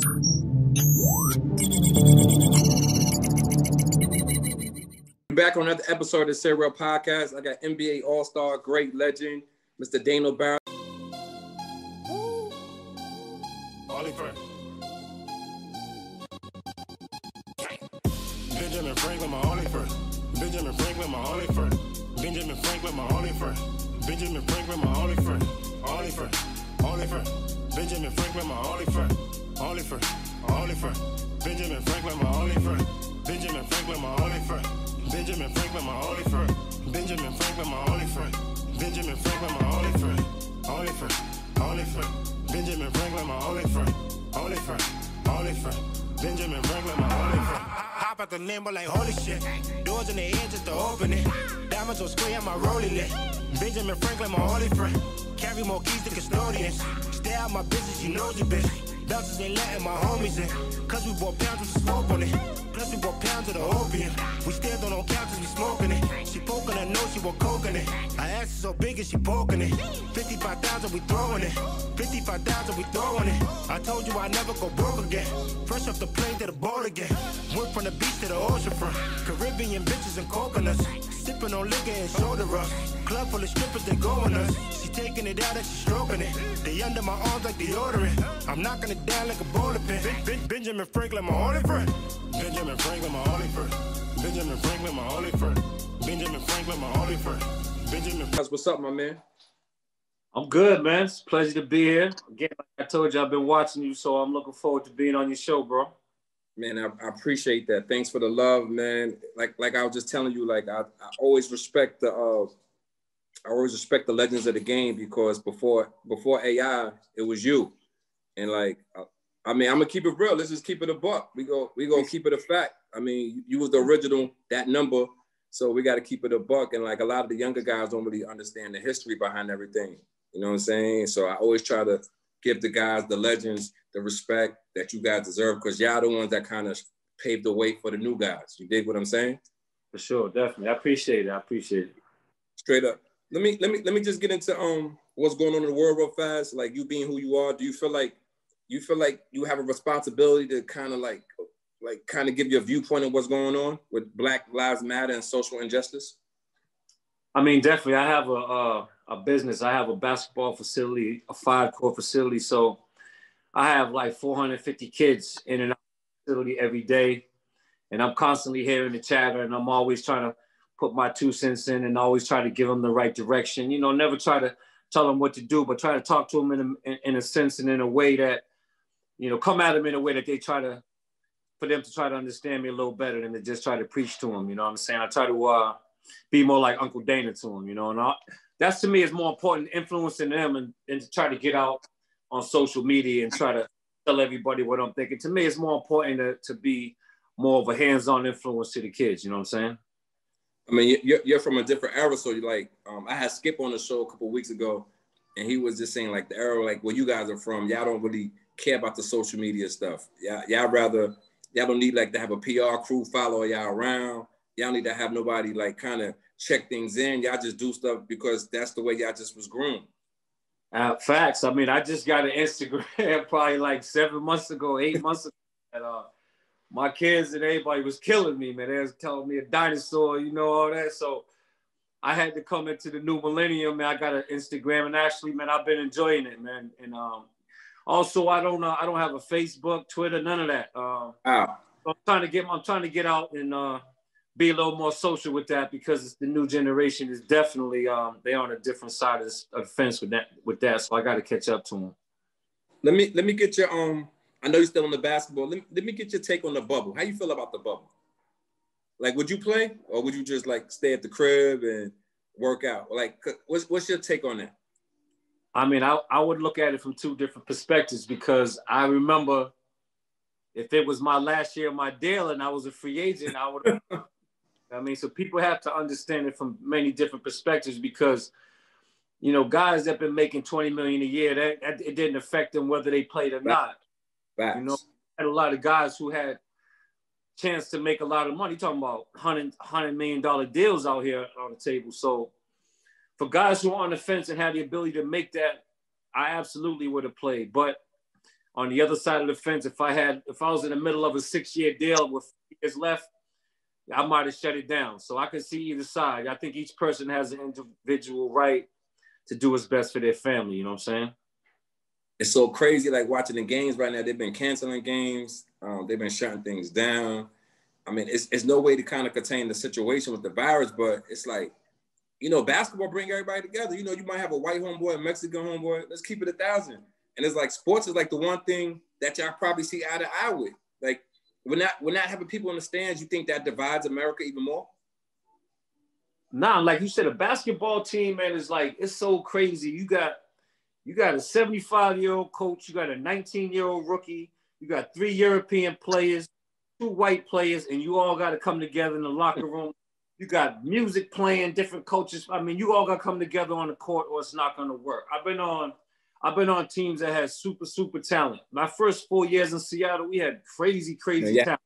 Back on another episode of the Serial Podcast. I got NBA All-Star, great legend, Mr. Dana Barros. Benjamin Franklin, my only friend. Benjamin Franklin, my only friend. Benjamin Franklin, my only friend. Benjamin Franklin, my only friend. Only friend. Only friend. Benjamin Franklin, my only friend. Only friend. Only friend. Benjamin Franklin, my only friend. Benjamin Franklin, my only friend. Benjamin Franklin, my only friend. Benjamin Franklin, my only friend. Benjamin Franklin, my only friend. Only friend. Only friend. Benjamin Franklin, my only friend. Only friend. Only friend. Benjamin Franklin, my only friend. Hop out the limbo like holy shit. Doors in the air just to open it. Diamonds on screen on my rolling lit. Benjamin Franklin, my only friend. Carry more keys than custodians. Stay out my business, you know you bitch. Bouncers ain't letting my homies in. Cause we bought pounds with the smoke on it. Plus we bought pounds of the opium. We still don't know counters, we smoking it. She poking her nose, she want coke in it. Her ass is so big and she poking it. 55,000 we throwing it. 55,000 we throwing it. I told you I never go broke again. Fresh off the plane to the boat again. Went from the beach to the ocean front. Caribbean bitches and coconuts. Sipping on liquor and shoulder rush. Club full of strippers, they going us. She taking it out and she stroking it. They under my arms like deodorant. I'm knocking it down like a bowling pin. Benjamin Franklin, my only friend. Benjamin Franklin, my only friend. Benjamin Franklin, my only friend. Benjamin Franklin, my only friend. Benjamin. What's up, my man? I'm good, man. It's a pleasure to be here. Again, like I told you, I've been watching you, so I'm looking forward to being on your show, bro. Man, I appreciate that. Thanks for the love, man. Like I was just telling you, like I always respect the legends of the game, because before AI, it was you. And like, I mean, I'm gonna keep it real. Let's just keep it a buck. We go keep it a fact. I mean, you was the original, that number. So we got to keep it a buck. And like a lot of the younger guys don't really understand the history behind everything. You know what I'm saying? So I always try to give the guys, the legends, the respect that you guys deserve, because y'all the ones that kind of paved the way for the new guys. You dig what I'm saying? For sure, definitely. I appreciate it. Straight up. Let me just get into what's going on in the world real fast. Like, you being who you are, do you feel like you have a responsibility to kind of give your viewpoint of what's going on with Black Lives Matter and social injustice? I mean, definitely. I have a business. I have a basketball facility, a 5-court facility. So I have like 450 kids in and out of the facility every day. And I'm constantly hearing the chatter, and I'm always trying to put my 2 cents in and always try to give them the right direction. You know, never try to tell them what to do, but try to talk to them in a sense and in a way that, you know, come at them in a way that for them to try to understand me a little better than to just try to preach to them. You know what I'm saying? I try to be more like Uncle Dana to them, you know, and that's, to me, is more important, influencing them and to try to get out on social media and try to tell everybody what I'm thinking. To me, it's more important to be more of a hands-on influence to the kids. You know what I'm saying? I mean, you're from a different era. So you like, I had Skip on the show a couple of weeks ago, and he was just saying like the era, like where you guys are from, y'all don't really care about the social media stuff. Y'all don't need like to have a PR crew follow y'all around. Y'all need to have nobody like kind of check things in. Y'all just do stuff because that's the way y'all just was groomed. Facts. I mean, I just got an Instagram probably like 7 months ago, 8 months ago. And, my kids and everybody was killing me, man. They was telling me a dinosaur, you know, all that. So I had to come into the new millennium, man. I got an Instagram, and actually, man, I've been enjoying it, man. And also, I don't have a Facebook, Twitter, none of that. I'm trying to get out and be a little more social with that, because it's the new generation is definitely they're on a different side of the fence with that. So I got to catch up to them. Let me get your I know you're still on the basketball. Let me get your take on the bubble. How you feel about the bubble? Like, would you play, or would you just like stay at the crib and work out? Like, what's your take on that? I mean, I would look at it from 2 different perspectives, because I remember if it was my last year of my deal and I was a free agent, I would. I mean, so people have to understand it from many different perspectives, because, you know, guys that have been making $20 million a year, that it didn't affect them whether they played or not. Facts. You know, I had a lot of guys who had chance to make a lot of money. Talking about $100 million deals out here on the table. So for guys who are on the fence and have the ability to make that, I absolutely would have played. But On the other side of the fence, if I was in the middle of a 6-year deal with 4 years left, I might have shut it down. So I can see either side. I think each person has an individual right to do what's best for their family. You know what I'm saying? It's so crazy, like watching the games right now. They've been canceling games. They've been shutting things down. I mean, it's no way to kind of contain the situation with the virus, but it's like, you know, basketball bring everybody together. You know, you might have a white homeboy, a Mexican homeboy. Let's keep it 1,000. And it's like sports is like the one thing that y'all probably see eye to eye with. Like, we're not having people in the stands. You think that divides America even more? Nah, like you said, a basketball team, man, is like, it's so crazy. You got a 75-year-old coach. You got a 19-year-old rookie. You got 3 European players, 2 white players, and you all got to come together in the locker room. You got music playing, different coaches. I mean, you all got to come together on the court or it's not going to work. I've been on teams that had super talent. My first 4 years in Seattle, we had crazy talent.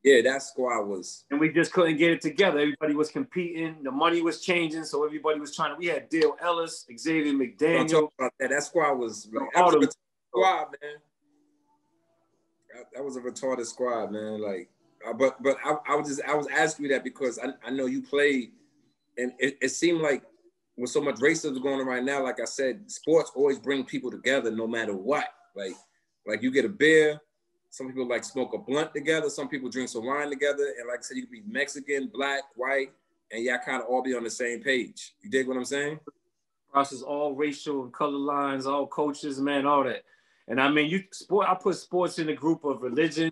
Yeah, that squad was. And we just couldn't get it together. Everybody was competing. The money was changing, so everybody was trying to. We had Dale Ellis, Xavier McDaniel. That squad was. That was a retarded squad, man. That was a retarded squad, man. Like, but I was asking you that because I know you played, and it seemed like with so much racism going on right now, like I said, sports always bring people together no matter what. Like you get a beer. Some people like smoke a blunt together. Some people drink some wine together. And like I said, you could be Mexican, black, white, and y'all kind of all be on the same page. You dig what I'm saying? Process all racial and color lines, all coaches, man, all that. And I mean, I put sports in the group of religion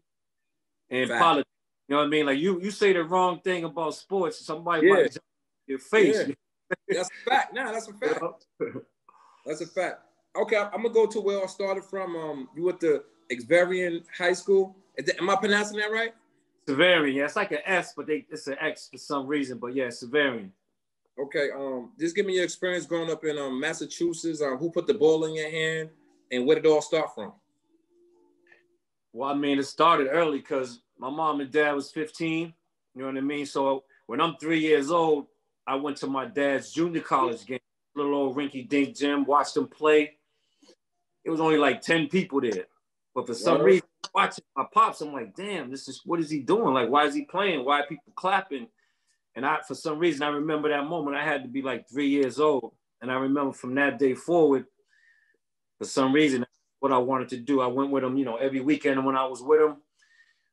and politics. You know what I mean? Like you say the wrong thing about sports, somebody might jump in your face. Yeah. That's a fact. Nah, that's a fact. That's a fact. Okay, I'm gonna go to where I started from. You went to Xaverian High School. Am I pronouncing that right? Xaverian, yeah. It's like an S, but it's an X for some reason. But yeah, Xaverian. Okay. Just give me your experience growing up in Massachusetts. Who put the ball in your hand, and where did it all start from? Well, I mean, it started early because my mom and dad was 15. You know what I mean? So when I'm 3 years old, I went to my dad's junior college game, little old rinky-dink gym, watched them play. It was only like 10 people there. But for some reason, watching my pops, I'm like, damn, what is he doing? Like, why is he playing? Why are people clapping? And for some reason, I remember that moment. I had to be like 3 years old. And I remember from that day forward, for some reason, that's what I wanted to do. I went with him, you know, every weekend. And when I was with him,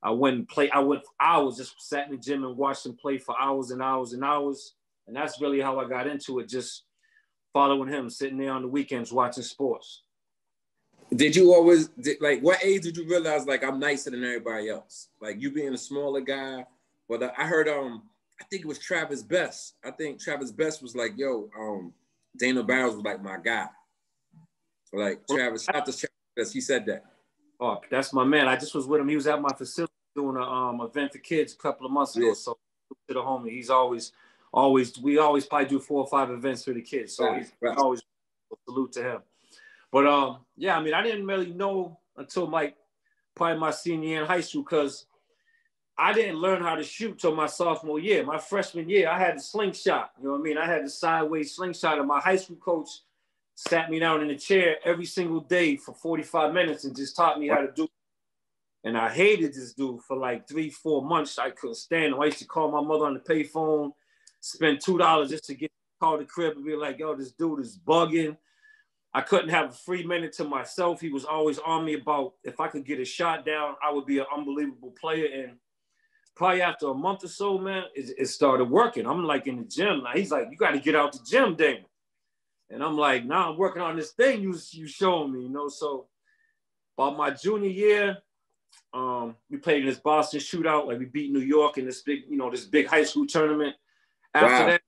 I went and played. I went for hours, just sat in the gym and watched him play for hours and hours and hours. And that's really how I got into it, just following him, sitting there on the weekends watching sports. Did you always, like, what age did you realize, like, I'm nicer than everybody else? Like, you being a smaller guy. But I heard, I think it was Travis Best. I think Travis Best was like, yo, Dana Barros was like my guy. Like, Travis, shout out to Travis Best. He said that. Oh, that's my man. I just was with him. He was at my facility doing an event for kids a couple of months ago. Yeah. So to the homie, he's we always probably do 4 or 5 events for the kids. So he's always salute to him. But yeah, I mean, I didn't really know until probably my senior year in high school because I didn't learn how to shoot till my sophomore year. My freshman year, I had a slingshot. You know what I mean? I had the sideways slingshot, and my high school coach sat me down in a chair every single day for 45 minutes and just taught me how to do it. And I hated this dude for like 3-4 months. I couldn't stand him. I used to call my mother on the payphone, spend $2 just to call the crib and be like, yo, this dude is bugging. I couldn't have a free minute to myself. He was always on me about if I could get a shot down, I would be an unbelievable player. And probably after a month or so, man, it started working. I'm like in the gym. Now he's like, you got to get out the gym, Dana. And I'm like, nah, I'm working on this thing you showing me, you know. So about my junior year, we played in this Boston shootout. Like we beat New York in this big high school tournament. After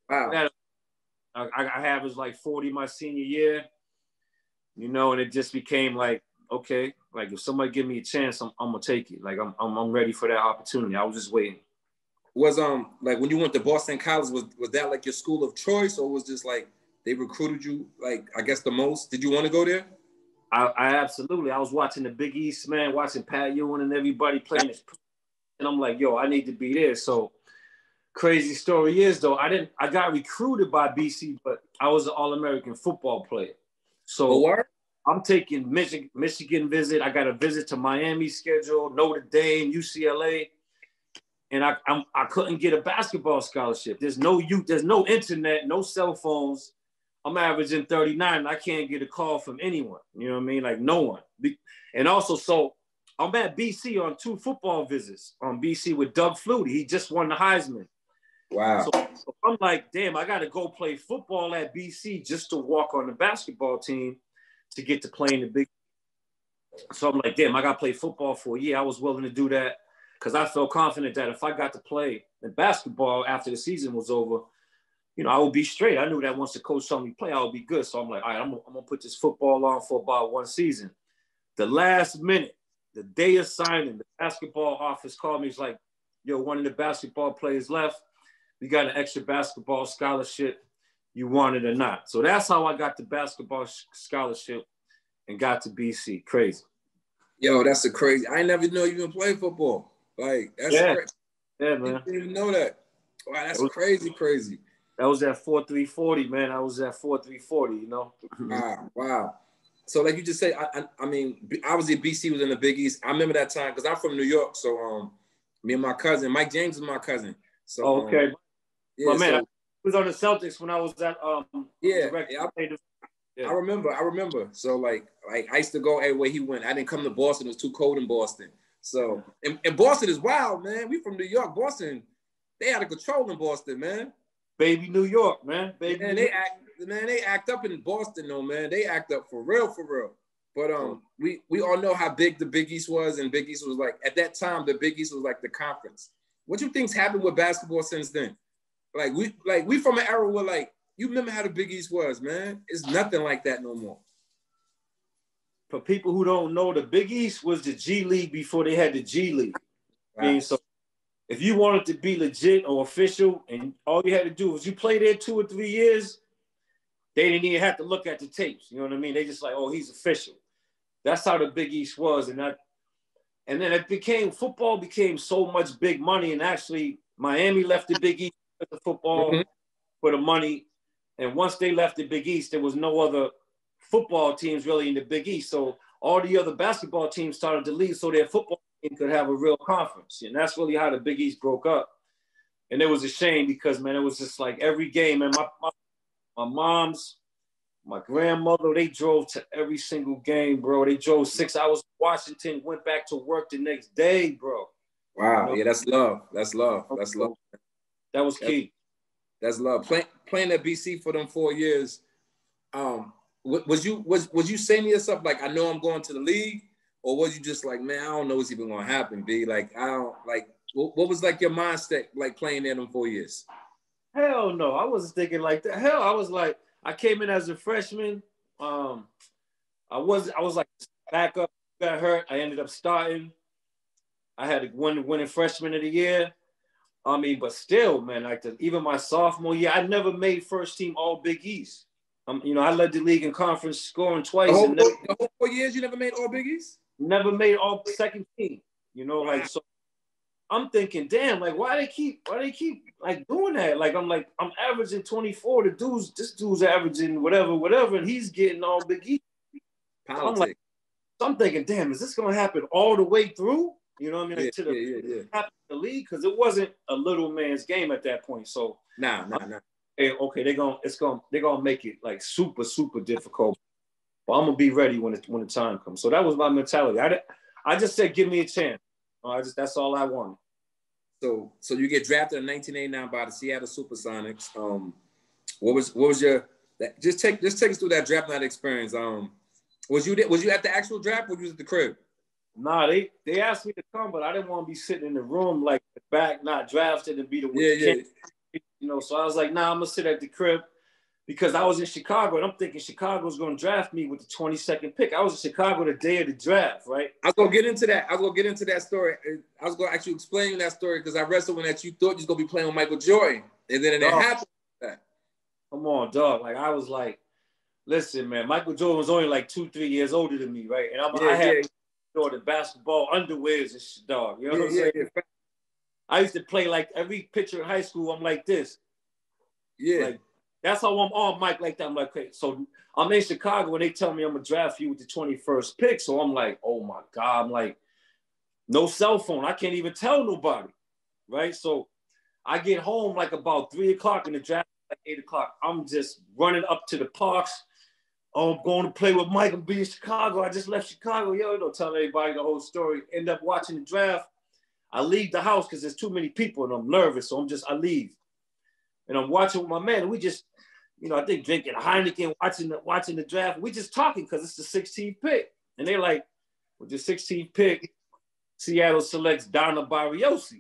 that, I averaged like 40 my senior year. You know, and it just became like, okay, like if somebody give me a chance, I'm gonna take it. Like I'm ready for that opportunity. I was just waiting. Was like when you went to Boston College, was that like your school of choice, or was just like they recruited you like I guess the most? Did you want to go there? I absolutely. I was watching the Big East, man, watching Pat Ewing and everybody playing this, and I'm like, yo, I need to be there. So crazy story is though, I got recruited by BC, but I was an All-American football player. So I'm taking Michigan visit. I got a visit to Miami scheduled, Notre Dame, UCLA. And I couldn't get a basketball scholarship. There's no internet, no cell phones. I'm averaging 39. I can't get a call from anyone. You know what I mean? Like no one. And also, so I'm at BC on 2 football visits on BC with Doug Flutie. He just won the Heisman. Wow. So I'm like, damn, I got to go play football at BC just to walk on the basketball team to get to play in the big. So I'm like, damn, I got to play football for a year. I was willing to do that because I felt confident that if I got to play in basketball after the season was over, you know, I would be straight. I knew that once the coach saw me play, I would be good. So I'm like, all right, I'm going to put this football on for about 1 season. The last minute, the day of signing, the basketball office called me. He's like, yo, one of the basketball players left. We got an extra basketball scholarship. You want it or not? So that's how I got the basketball scholarship and got to BC. Crazy. Yo, that's a crazy. I never know you even play football. Like, that's crazy. Yeah, man. I didn't even know that. Wow, that's crazy. That was at 4.340, man. I was at 4.340, you know? Wow. So like you just say, I mean, obviously BC was in the Big East. I remember that time because I'm from New York. So me and my cousin, Mike James is my cousin. So okay. Yeah, my man, I was on the Celtics when I was at I remember. So like I used to go everywhere he went. I didn't come to Boston. It was too cold in Boston. So and Boston is wild, man. We from New York. Boston, they out of control in Boston, man. Baby New York, man. They act up in Boston, though, man. They act up for real. But we all know how big the Big East was, and Big East was like at that time. The Big East was like the conference. What you think's happened with basketball since then? We from an era where like you remember how the Big East was, man. It's nothing like that no more. For people who don't know, the Big East was the G League before they had the G League. Right. I mean, so if you wanted to be legit or official, and all you had to do was you play there 2 or 3 years, they didn't even have to look at the tapes. You know what I mean? They just like, oh, he's official. That's how the Big East was, and then football became so much big money, and actually Miami left the Big East for the football for the money, and once they left the Big East, there was no other football teams really in the Big East. So all the other basketball teams started to leave, so their football team could have a real conference, and that's really how the Big East broke up. And it was a shame because, man, it was just like every game, and my mom's, my grandmother, they drove to every single game, bro. They drove 6 hours to Washington, went back to work the next day, bro. Wow, yeah, that's love. That's love. That was key. That's love. Playing at BC for them 4 years. Was you saying to yourself like, I know I'm going to the league, or was you just like, man, I don't know what's even gonna happen, B? Like, I don't like. What was like your mindset like playing there them 4 years? Hell no, I wasn't thinking like that. Hell, I was like, I came in as a freshman. I was like backup, got hurt. I ended up starting. I had winning freshman of the year. I mean, but still, man, like even my sophomore year, I never made first team All Big East. You know, I led the league in conference scoring twice. The whole 4 years you never made All Big East? Never made all second team. You know, like so. I'm thinking, damn, like why they keep like doing that? Like I'm averaging 24. This dude's averaging whatever, and he's getting All Big East. So I'm thinking, damn, is this gonna happen all the way through? You know what I mean? Like, to the league, because it wasn't a little man's game at that point. So nah. Okay, they're gonna make it like super, super difficult. But I'm gonna be ready when the time comes. So that was my mentality. I just said, give me a chance. That's all I wanted. So you get drafted in 1989 by the Seattle Supersonics. What was your just take us through that draft night experience. Was you at the actual draft, or was you at the crib? Nah, they asked me to come, but I didn't want to be sitting in the room like back, not drafted, and be the one. You know, so I was like, nah, I'm gonna sit at the crib because I was in Chicago, and I'm thinking Chicago's gonna draft me with the 22nd pick. I was in Chicago the day of the draft, right? I was gonna get into that story. I was gonna actually explain that story because I read someone that you thought you was gonna be playing with Michael Jordan, and then it happened. Come on, dog. Like I was like, listen, man, Michael Jordan was only like 2-3 years older than me, right? And I had Jordan basketball underwears and shit, dog. You know what I'm saying? Yeah. I used to play like every picture in high school. I'm like this. Yeah. Like That's how I'm on mic like that. I'm like, okay, so I'm in Chicago and they tell me I'm gonna draft you with the 21st pick. So I'm like, oh my God. I'm like, no cell phone. I can't even tell nobody. Right. So I get home like about 3 o'clock and the draft like 8 o'clock. I'm just running up to the parks. Oh, I'm going to play with Mike. I'm being in Chicago. I just left Chicago. Yo, don't tell everybody the whole story. End up watching the draft. I leave the house because there's too many people and I'm nervous. So I leave. And I'm watching with my man. And we just, I think drinking Heineken, watching the draft. We just talking because it's the 16th pick. And they're like, with the 16th pick, Seattle selects Dana Barros.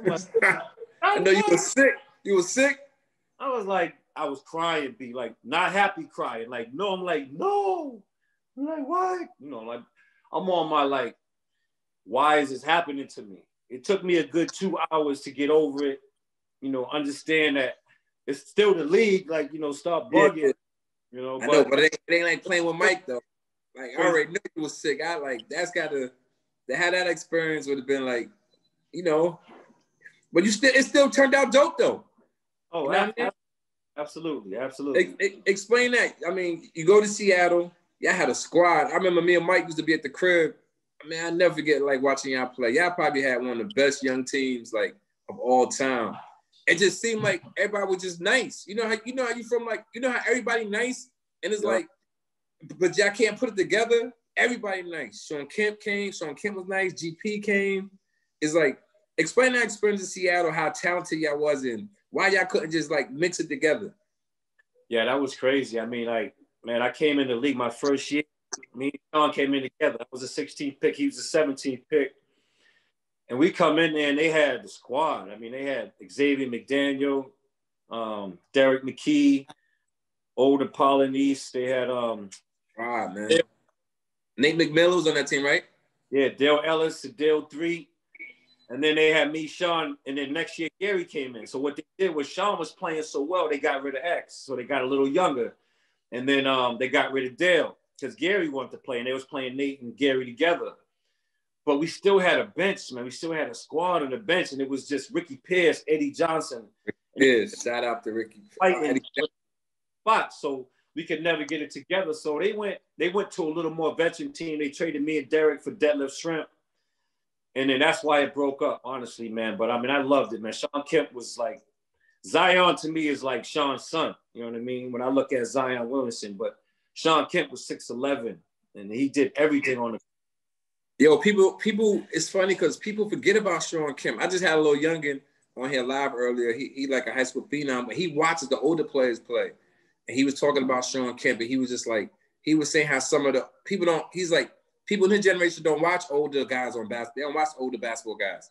Like, I know you were sick. You were sick? I was like, I was crying, like not happy crying. Like, no, I'm like, no. I'm like, why? Like I'm on my like, why is this happening to me? It took me a good 2 hours to get over it, understand that it's still the league, like, start bugging, I know, but it ain't like playing with Mike though. Like I already knew he was sick. I like that's gotta to have that experience would have been like, but it still turned out dope though. Oh, absolutely. Explain that. I mean, you go to Seattle, y'all had a squad. I remember me and Mike used to be at the crib. I mean, I never forget like watching y'all play. Y'all probably had one of the best young teams like of all time. It just seemed like everybody was just nice. You know how you from like, how everybody nice and it's like, but y'all can't put it together. Everybody nice. Sean Kemp came. Sean Kemp was nice. GP came. It's like, explain that experience in Seattle, how talented y'all was and why y'all couldn't just like mix it together. Yeah, that was crazy. I mean, like, man, I came in the league my first year. Me and Sean came in together. I was the 16th pick. He was the 17th pick. And we come in there and they had the squad. I mean, they had Xavier McDaniel, Derek McKee, Olden Polynice. They had man. Nate McMillan was on that team, right? Yeah, Dale Ellis, Dale 3. And then they had me, Sean, and then next year Gary came in. So what they did was Sean was playing so well, they got rid of X. So they got a little younger. And then they got rid of Dale because Gary wanted to play, and they was playing Nate and Gary together. But we still had a bench, man. We still had a squad on the bench, and it was just Ricky Pierce, Eddie Johnson. Yes, shout out to Ricky. Spot, so we could never get it together. So they went to a little more veteran team. They traded me and Derek for Deadlift Shrimp. And then that's why it broke up, honestly, man. But I mean, I loved it, man. Sean Kemp was like, Zion to me is like Sean's son. You know what I mean? When I look at Zion Williamson, but Sean Kemp was 6'11", and he did everything on the. Yo, people, it's funny because people forget about Sean Kemp. I just had a little youngin on here live earlier. He like a high school phenom, but he watches the older players play. And he was talking about Sean Kemp, and he was just like, he was saying how some of the people don't, he's like, people in his generation don't watch older guys on basketball. They don't watch older basketball guys.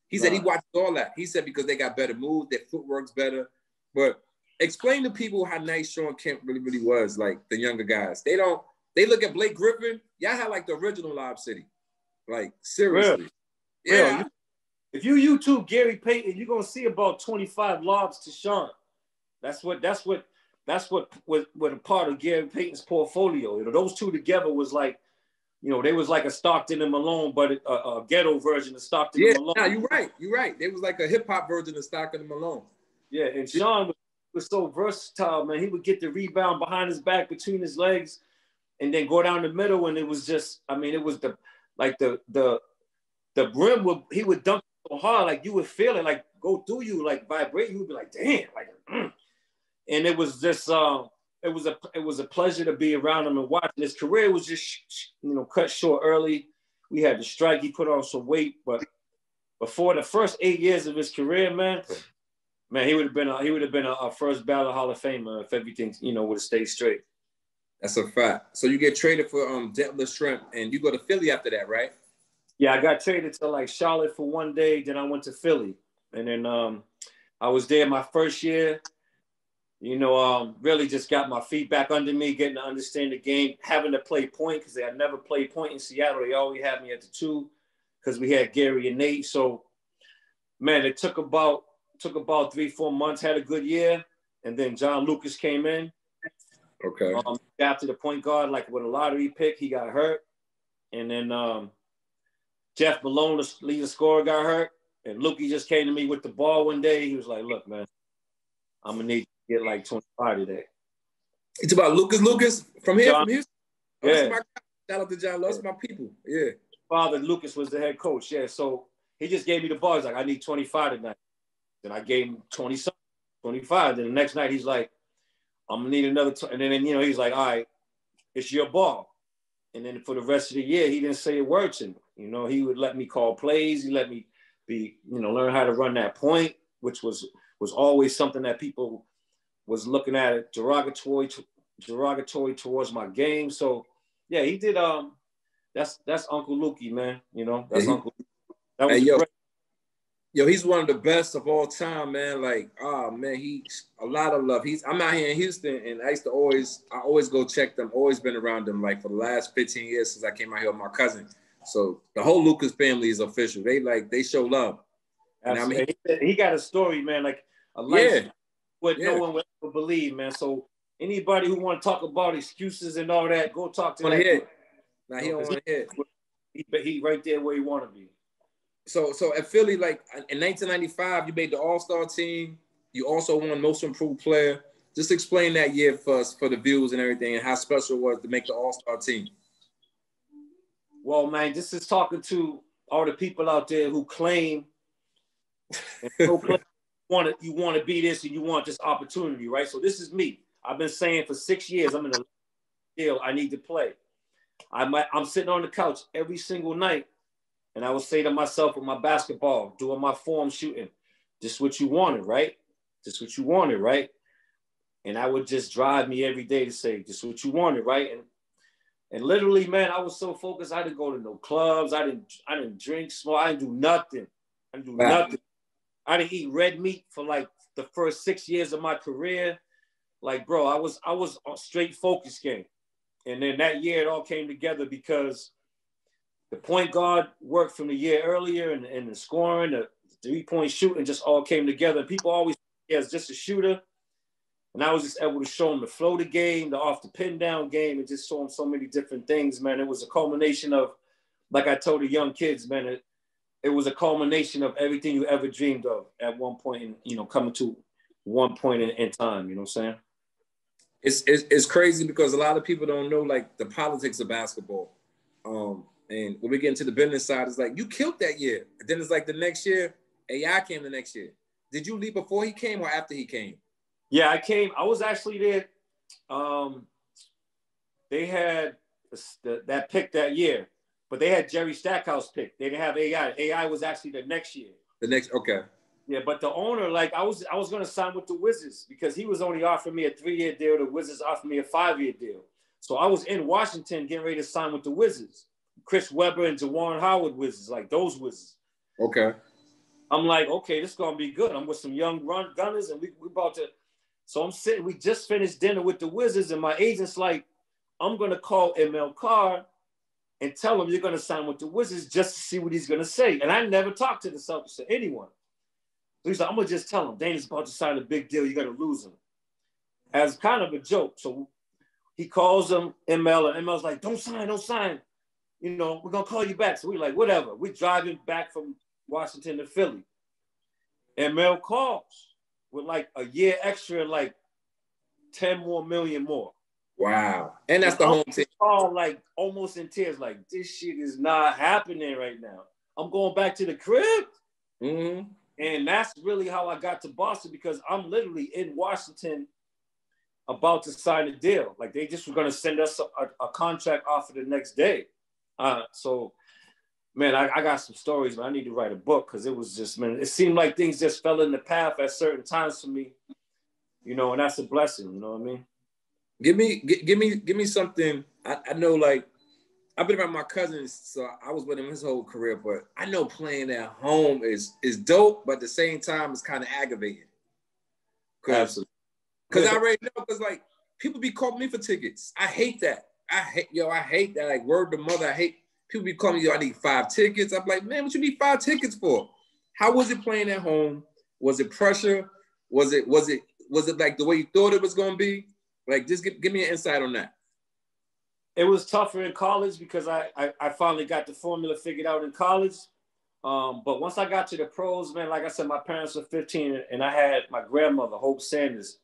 He said he watched all that. He said because they got better moves, their footwork's better. But explain to people how nice Sean Kemp really, really was, like the younger guys. They look at Blake Griffin. Y'all had like the original Lob City. Like, seriously. Real. Yeah. If you YouTube Gary Payton, you're going to see about 25 lobs to Sean. That's what a part of Gary Payton's portfolio. Those two together was like, they was like a Stockton and Malone, but a ghetto version of Stockton and Malone. Yeah, you're right. They was like a hip-hop version of Stockton and Malone. Yeah, and Sean was so versatile, man. He would get the rebound behind his back, between his legs, and then go down the middle, and it was just, I mean, it was the rim, he would dunk so hard, like you would feel it, like go through you, like vibrate. You would be like, damn, like, and it was just, it was a pleasure to be around him and watching. His career was just, cut short early. We had the strike. He put on some weight, but before the first 8 years of his career, man, he would have been a first ballot Hall of Famer if everything, would have stayed straight. That's a fact. So you get traded for Deadlift Shrimp, and you go to Philly after that, right? Yeah, I got traded to like Charlotte for one day. Then I went to Philly, and then I was there my first year. Really just got my feet back under me, getting to understand the game, having to play point because they had never played point in Seattle. They always had me at the 2 because we had Gary and Nate. So, man, it took about 3-4 months, had a good year. And then John Lucas came in. Okay. After the point guard, like with a lottery pick, he got hurt. And then Jeff Malone, the leading scorer, got hurt. And Lukey just came to me with the ball one day. He was like, look, man, I'm going to need get like 25 today. It's about Lucas from here, John, from Houston. Oh, yeah. that's my guy. Shout out to John. That's my people. Yeah. Father Lucas was the head coach. Yeah. So he just gave me the ball. He's like, I need 25 tonight. Then I gave him 25. Then the next night he's like, I'm gonna need another. And then he's like, all right, it's your ball. And then for the rest of the year, he didn't say a word to me. He would let me call plays. He let me learn how to run that point, which was always something that people was looking at it derogatory towards my game. So yeah, he did. That's Uncle Lukey, man. That's Uncle. That was great. Yo, he's one of the best of all time, man. Like, oh man, he's a lot of love. I'm out here in Houston, and I always go check them. Always been around them, like for the last 15 years since I came out here with my cousin. So the whole Lucas family is official. They show love. And I mean, he got a story, man. Like a life what no one would ever believe, man. So anybody who want to talk about excuses and all that, go talk to him. Now he don't want to hear. He right there where he want to be. So at Philly, like in 1995, you made the All-Star team. You also won Most Improved Player. Just explain that year for us, for the viewers and everything, and how special it was to make the All-Star team. Well, man, this is talking to all the people out there who claim you want to be this and you want this opportunity, right? So this is me. I've been saying for 6 years, I'm in a deal. I need to play. I'm sitting on the couch every single night. And I would say to myself with my basketball, doing my form shooting, this is what you wanted, right? This is what you wanted, right? And I would just drive me every day to say, this is what you wanted, right? And literally, man, I was so focused. I didn't go to no clubs. I didn't drink, smoke. I didn't do nothing. Nothing. I didn't eat red meat for like the first 6 years of my career. Like, bro, I was on straight focus game. And then that year it all came together because the point guard worked from the year earlier, and the scoring, the three-point shooting just all came together. People always say, it's just a shooter. And I was just able to show them the flow of the game, the off the pin down game, and just show them so many different things, man. It was a culmination of, like I told the young kids, man, it was a culmination of everything you ever dreamed of at one point, coming to one point in time, you know what I'm saying? It's crazy because a lot of people don't know, like, the politics of basketball. And when we get into the business side, it's like, you killed that year. And then it's like the next year, AI came the next year. Did you leave before he came or after he came? Yeah, I came. I was actually there. They had that pick that year, but they had Jerry Stackhouse pick. They didn't have AI. AI was actually the next year. Okay. Yeah, but the owner, like, I was going to sign with the Wizards because he was only offering me a 3-year deal. The Wizards offered me a 5-year deal. So I was in Washington getting ready to sign with the Wizards. Chris Webber and Jawan Howard Wizards, like those Wizards. Okay. I'm like, okay, this is going to be good. I'm with some young gunners, and we about to. So I'm sitting, we just finished dinner with the Wizards, and my agent's like, I'm going to call ML Carr and tell him you're going to sign with the Wizards just to see what he's going to say. And I never talked to the Celtics to anyone. So he's like, I'm going to just tell him, Dana's about to sign a big deal. You're going to lose him. As kind of a joke. So he calls him, ML, and ML's like, don't sign. We're going to call you back. So we're like, whatever. We're driving back from Washington to Philly. ML calls with like a year extra, like 10 million more. Wow. And that's the home team. Call like almost in tears, like, this shit is not happening right now. I'm going back to the crib. Mm-hmm. And that's really how I got to Boston, because I'm literally in Washington about to sign a deal. Like, they just were going to send us a contract offer the next day. So, man, I got some stories, but I need to write a book because it was just, man, it seemed like things just fell in the path at certain times for me, and that's a blessing. You know what I mean? Give me something. I know, like, I've been around my cousins, so I was with him his whole career, but I know playing at home is dope, but at the same time, it's kind of aggravating. Because I already know, because, like, people be calling me for tickets. I hate that. I hate that. Like, word to mother, I hate people be calling me, I need 5 tickets. I'm like, man, what you need 5 tickets for? How was it playing at home? Was it pressure? Was it like the way you thought it was going to be? Like, just give me an insight on that. It was tougher in college because I finally got the formula figured out in college. But once I got to the pros, man, like I said, my parents were 15, and I had my grandmother, Hope Sanders.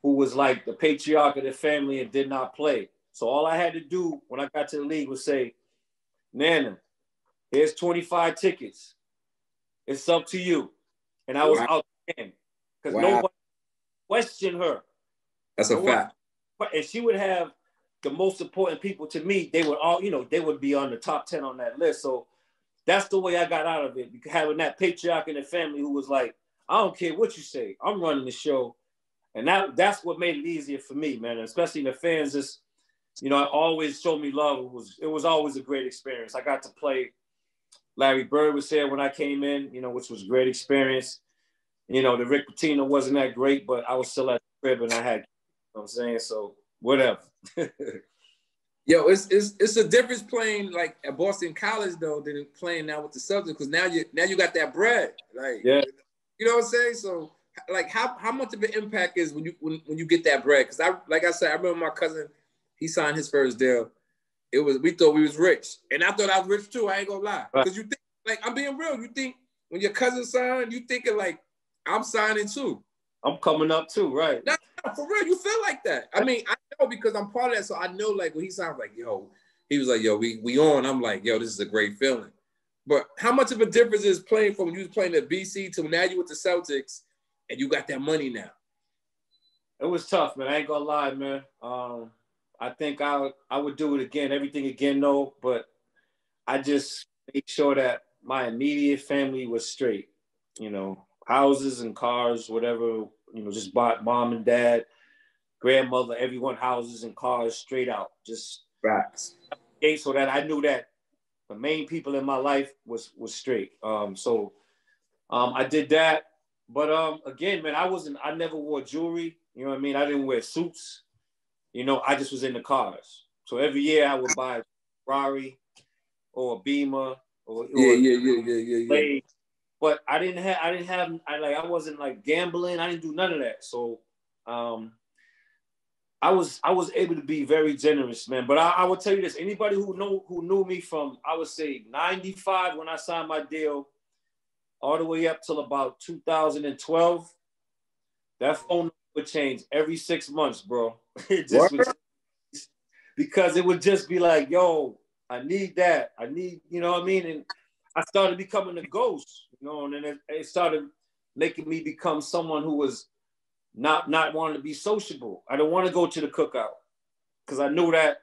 who was like the patriarch of the family and did not play. So all I had to do when I got to the league was say, Nana, here's 25 tickets. It's up to you. And I was out there because nobody questioned her. That's a fact. And she would have the most important people to me. They would all, they would be on the top 10 on that list. So that's the way I got out of it. Having that patriarch in the family who was like, I don't care what you say. I'm running the show. And that's what made it easier for me, man. And especially the fans just, always showed me love. It was always a great experience. I got to play. Larry Bird was here when I came in, which was a great experience. The Rick Pitino wasn't that great, but I was still at the crib and I had, what I'm saying? So whatever. Yo, it's a difference playing like at Boston College though than playing now with the Celtics, because now you got that bread. Like, yeah. You know what I'm saying? So like how much of an impact is when you get that bread? Because like I said, I remember my cousin, he signed his first deal. We thought we was rich. And I thought I was rich too, I ain't gonna lie. Because you think, like, I'm being real, you think when your cousin signed, you thinking like, I'm signing too. I'm coming up too, right? No, for real, you feel like that. I mean, I know because I'm part of that, so I know like when he signed, like, yo, he was like, yo, we on. I'm like, yo, this is a great feeling. But how much of a difference is playing from when you was playing at BC to now you with the Celtics and you got that money now? It was tough, man. I ain't gonna lie, man. I think I would do it again, everything again, though. But I just made sure that my immediate family was straight. Houses and cars, whatever. Just bought mom and dad, grandmother, everyone houses and cars straight out. Just facts. So that I knew that the main people in my life was straight. So I did that. But again, man, I never wore jewelry. You know what I mean? I didn't wear suits. I just was in the cars. So every year I would buy a Ferrari or a Beamer or yeah. But I wasn't like gambling. I didn't do none of that. So I was able to be very generous, man. But I will tell you this: anybody who knew me from, I would say, 95 when I signed my deal, all the way up till about 2012, that phone number would change every 6 months, bro. It just would, because it would just be like, yo, I need that. I need, you know what I mean? And I started becoming a ghost, and then it started making me become someone who was not wanting to be sociable. I don't want to go to the cookout because I knew that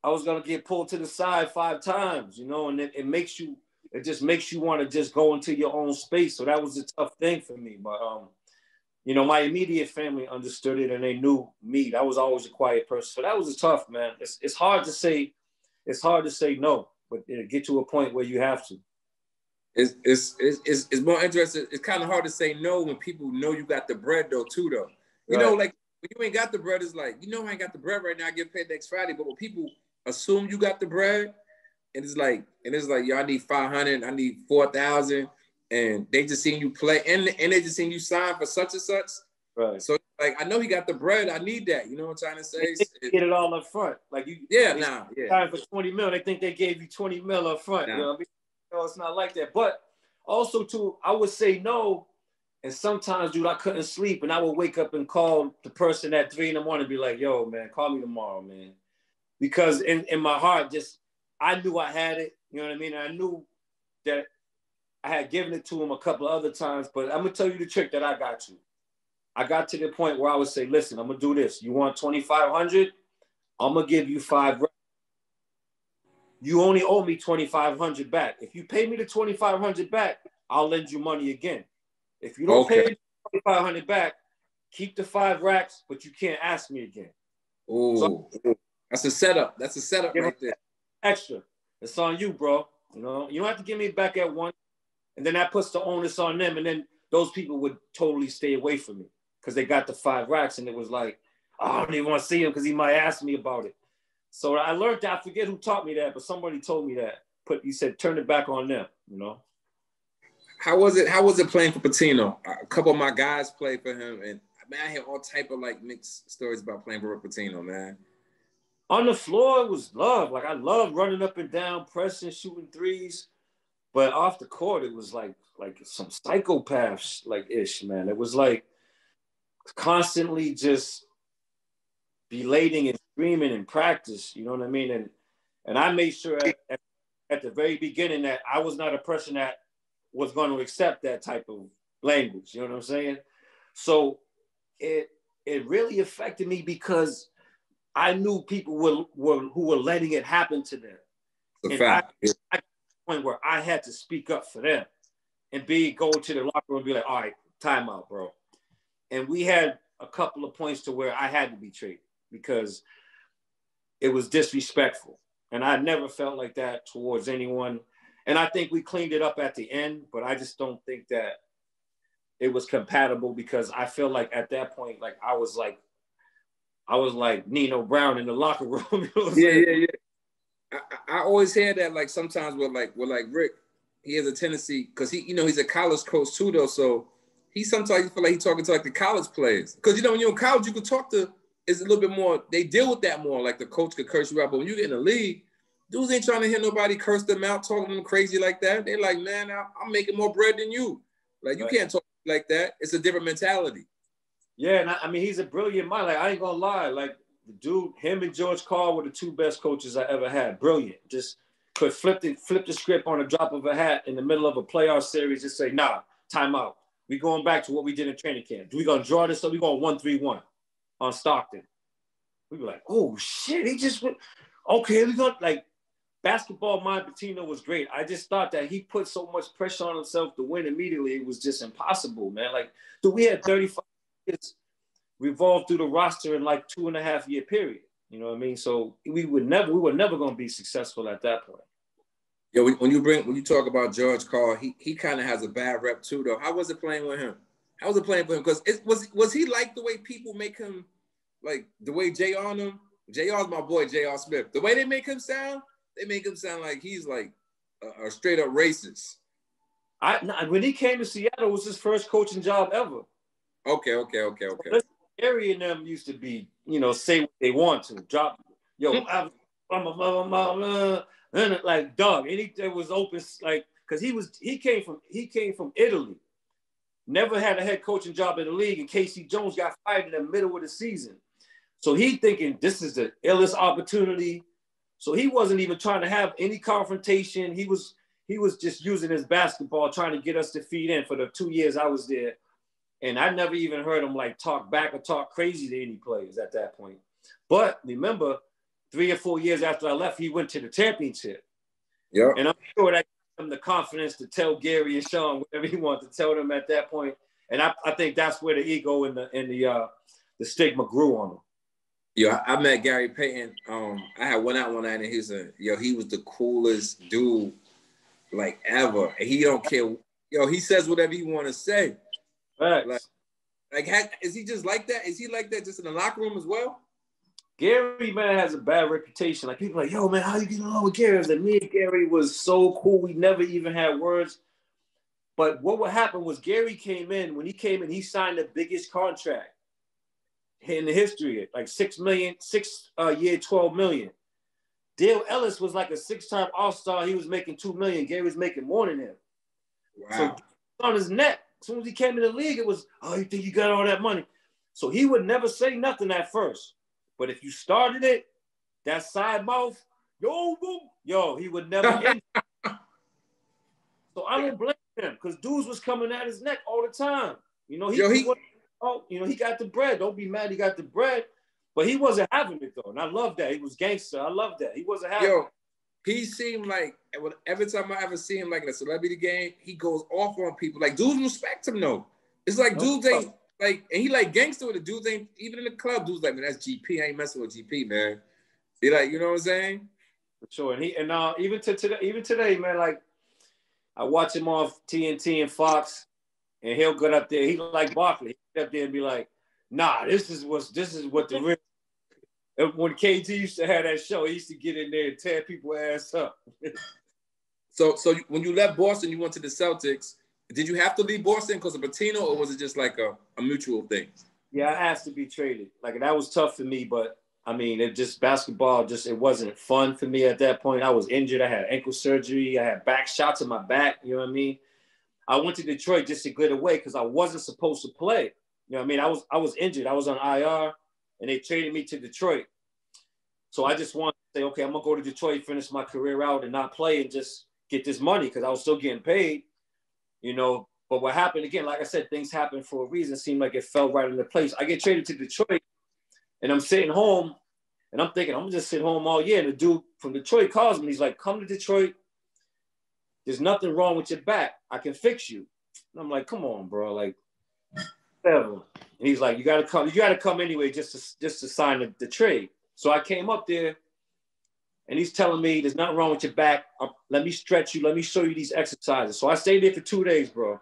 I was going to get pulled to the side 5 times, and it just makes you want to just go into your own space. So that was a tough thing for me. But, my immediate family understood it and they knew me. I was always a quiet person. So that was tough, man. It's hard to say no, but get to a point where you have to. It's more interesting. It's kind of hard to say no when people know you got the bread though, too, though. You know, like when you ain't got the bread, it's like, I ain't got the bread right now, I get paid next Friday. But when people assume you got the bread, and it's like, yo, I need 500, I need 4,000, and they just seen you play, and they just seen you sign for such and such. Right. So like, I know he got the bread, I need that. You know what I'm trying to say? Get it all up front. Like you sign for 20 mil, they think they gave you 20 mil up front. You know what I mean? No, it's not like that. But also too, I would say no. And sometimes, dude, I couldn't sleep and I would wake up and call the person at 3 a.m. and be like, yo, man, call me tomorrow, man. Because in my heart, I knew I had it. You know what I mean? And I knew that I had given it to him a couple of other times, but I'm going to tell you the trick that I got to. I got to the point where I would say, listen, I'm going to do this. You want 2,500? I'm going to give you 5 racks. You only owe me 2,500 back. If you pay me the 2,500 back, I'll lend you money again. If you don't pay me 2,500 back, keep the 5 racks, but you can't ask me again. Oh, so, that's a setup. That's a setup right there. Extra. It's on you, bro. You don't have to give me back at once. And then that puts the onus on them. And then those people would totally stay away from me because they got the 5 racks. And it was like, oh, I don't even want to see him because he might ask me about it. So I learned that. I forget who taught me that, but somebody told me that. He said, turn it back on them, How was it playing for Pitino? A couple of my guys played for him, and man, I hear all type of like mixed stories about playing for Pitino, man. On the floor, it was love. Like I loved running up and down, pressing, shooting threes. But off the court, it was like some psychopaths like ish, man. It was like constantly just belating and screaming in practice. You know what I mean? And I made sure at the very beginning that I was not a person that was going to accept that type of language. You know what I'm saying? So it really affected me because I knew people who were letting it happen to them. And I got to the point where I had to speak up for them and go to the locker room and be like, all right, time out, bro. And we had a couple of points to where I had to be traded because it was disrespectful. And I never felt like that towards anyone. And I think we cleaned it up at the end, but I just don't think that it was compatible because I feel like at that point, like I was like Nino Brown in the locker room. You know yeah. I always hear that like sometimes with Rick, he has a tendency because he's a college coach too though, so he sometimes feel like he's talking to like the college players because when you're in college you can talk to is a little bit more. They deal with that more. Like the coach could curse you out, but when you get in the league, dudes ain't trying to hear nobody curse them out, talking to them crazy like that. They're like, man, I'm making more bread than you. Like you can't talk like that. It's a different mentality. Yeah, and I mean he's a brilliant mind. Like I ain't gonna lie, like the dude, him and George Carl were the two best coaches I ever had. Brilliant, just could flip the script on a drop of a hat in the middle of a playoff series. Just say, nah, time out. We going back to what we did in training camp. We gonna draw this up. We going 1-3-1 on Stockton. We were like, oh shit, he just went. Okay, we got like basketball mind. Pitino was great. I just thought that he put so much pressure on himself to win immediately. It was just impossible, man. Like, dude, we had 35 kids revolved through the roster in like 2.5 year period. You know what I mean? So we were never going to be successful at that point. Yeah, when you talk about George Carl, he kind of has a bad rep too, though. How was it playing with him? How was it playing for him? Because was he like the way people make him, like the way JR him? JR's my boy, JR Smith. The way they make him sound like he's like a straight up racist. When he came to Seattle, it was his first coaching job ever. Okay. So Gary and them used to be, say what they want to. Drop, I'm like dog. Anything was open, like because he came from Italy. Never had a head coaching job in the league, and Casey Jones got fired in the middle of the season. So he thinking this is the illest opportunity. So he wasn't even trying to have any confrontation. He was just using his basketball, trying to get us to feed in for the 2 years I was there. And I never even heard him like talk back or talk crazy to any players at that point. But remember, 3 or 4 years after I left, he went to the championship. Yeah. And I'm sure that gave him the confidence to tell Gary and Sean whatever he wanted to tell them at that point. And I think that's where the ego and the stigma grew on him. Yo, I met Gary Payton. I had one out one night, and he said, "Yo, he was the coolest dude like ever, and he don't care. Yo, he says whatever he want to say. Is he just like that? Is he like that just in the locker room as well? Gary, man, has a bad reputation. Like people are like, yo, man, how you getting along with Gary? I was like, me and Gary was so cool. We never even had words. But what would happen was Gary came in. When he came in, he signed the biggest contract in the history, like $6 million, 6 year, $12 million. Dale Ellis was like a 6-time All-Star. He was making $2 million. Gary was making more than him. Wow. So on his neck, as soon as he came in the league, it was, oh, you think you got all that money? So he would never say nothing at first. But if you started it, that side mouth, yo, he would never end. So I don't blame him because dudes was coming at his neck all the time. He got the bread. Don't be mad he got the bread. But he wasn't having it, though. And I love that. He was gangster. I love that. He wasn't having it. He seemed like, every time I ever see him like in a celebrity game, he goes off on people. Like, dudes respect him, though. It's like dudes ain't, like, and he like gangster with the dudes ain't, even in the club, dudes like, man, that's GP. I ain't messing with GP, man. He like, you know what I'm saying? For sure. And even today, man, like, I watch him off TNT and Fox, and he'll get up there. He like Barkley. He'll get up there and be like, nah, this is what the real. When KG used to have that show, he used to get in there and tear people's ass up. So when you left Boston, you went to the Celtics. Did you have to leave Boston because of Pitino, or was it just like a mutual thing? Yeah, I asked to be traded. Like, that was tough for me, but I mean, basketball it wasn't fun for me at that point. I was injured. I had ankle surgery. I had back shots in my back. You know what I mean? I went to Detroit just to get away because I wasn't supposed to play. You know what I mean? I was injured. I was on IR, and they traded me to Detroit. So I just wanted to say, okay, I'm gonna go to Detroit, finish my career out, and not play, and just get this money because I was still getting paid, you know. But what happened again? Like I said, things happen for a reason. It seemed like it fell right into place. I get traded to Detroit, and I'm sitting home, and I'm thinking I'm gonna just sit home all year. And the dude from Detroit calls me. He's like, "Come to Detroit. There's nothing wrong with your back. I can fix you." And I'm like, "Come on, bro. Like, whatever." And he's like, "You gotta come. You gotta come anyway, just to sign the trade." So I came up there, and he's telling me, "There's nothing wrong with your back. Let me stretch you. Let me show you these exercises." So I stayed there for 2 days, bro.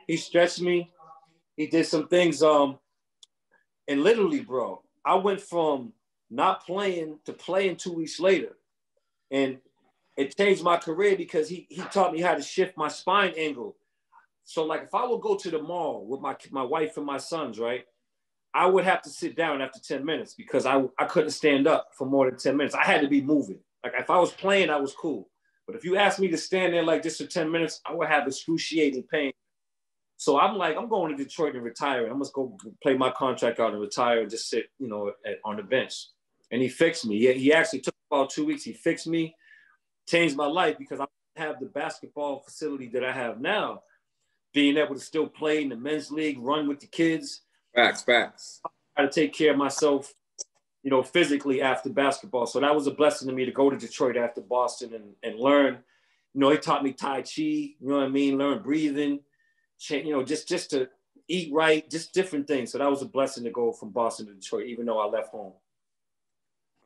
He stretched me. He did some things. And literally, bro, I went from not playing to playing 2 weeks later. And it changed my career because he taught me how to shift my spine angle. So like if I would go to the mall with my wife and my sons, right, I would have to sit down after 10 minutes because I couldn't stand up for more than 10 minutes. I had to be moving. Like if I was playing, I was cool. But if you asked me to stand there like this for 10 minutes, I would have excruciating pain. So I'm like, I'm going to Detroit and retire. I'm just go play my contract out and retire and just sit, you know, on the bench. And he fixed me. He actually took about 2 weeks. He fixed me, changed my life because I have the basketball facility that I have now, being able to still play in the men's league, run with the kids. Facts. I got to take care of myself, you know, physically after basketball. So that was a blessing to me to go to Detroit after Boston and learn. You know, he taught me Tai Chi, you know what I mean? Learn breathing, you know, just to eat right, just different things. So that was a blessing to go from Boston to Detroit, even though I left home.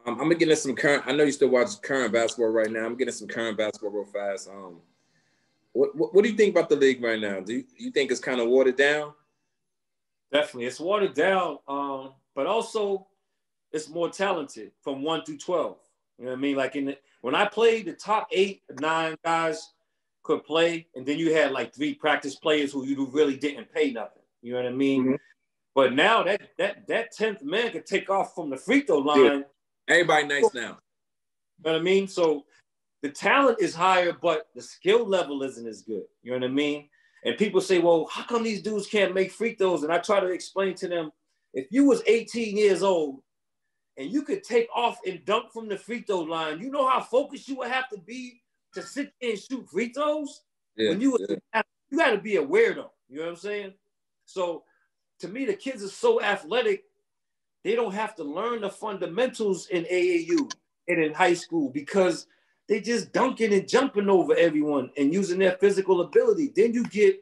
I'm gonna get into some current. I know you still watch current basketball right now. I'm getting some current basketball real fast. What do you think about the league right now? Do you think it's kind of watered down? Definitely, it's watered down, but also it's more talented from 1 through 12. You know what I mean? Like when I played, the top 8, 9 guys could play, and then you had like 3 practice players who you really didn't pay nothing. You know what I mean? Mm-hmm. But now that 10th man could take off from the free throw line. Yeah. Everybody nice now. You know what I mean? So the talent is higher, but the skill level isn't as good. You know what I mean? And people say, well, how come these dudes can't make free throws? And I try to explain to them, if you was 18 years old and you could take off and dunk from the free throw line, you know how focused you would have to be to sit there and shoot free throws? Yeah, you got to be a weirdo. You know what I'm saying? So to me, the kids are so athletic, they don't have to learn the fundamentals in AAU and in high school because they just dunking and jumping over everyone and using their physical ability. Then you get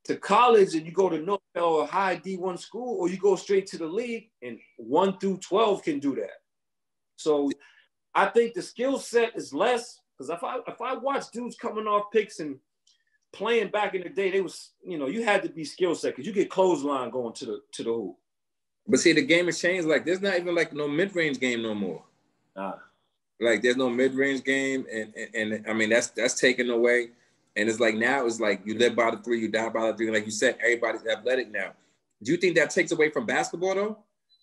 to college and you go to North or a high D1 school, or you go straight to the league, and 1 through 12 can do that. So I think the skill set is less, because if I watch dudes coming off picks and playing back in the day, they was, you know, you had to be skill set because you get clothesline going to the hoop. But see, the game has changed. Like, there's not even like no mid-range game no more. Like, there's no mid-range game, and I mean that's taken away. And it's like now it's like you live by the 3, you die by the 3. Like you said, everybody's athletic now. Do you think that takes away from basketball though?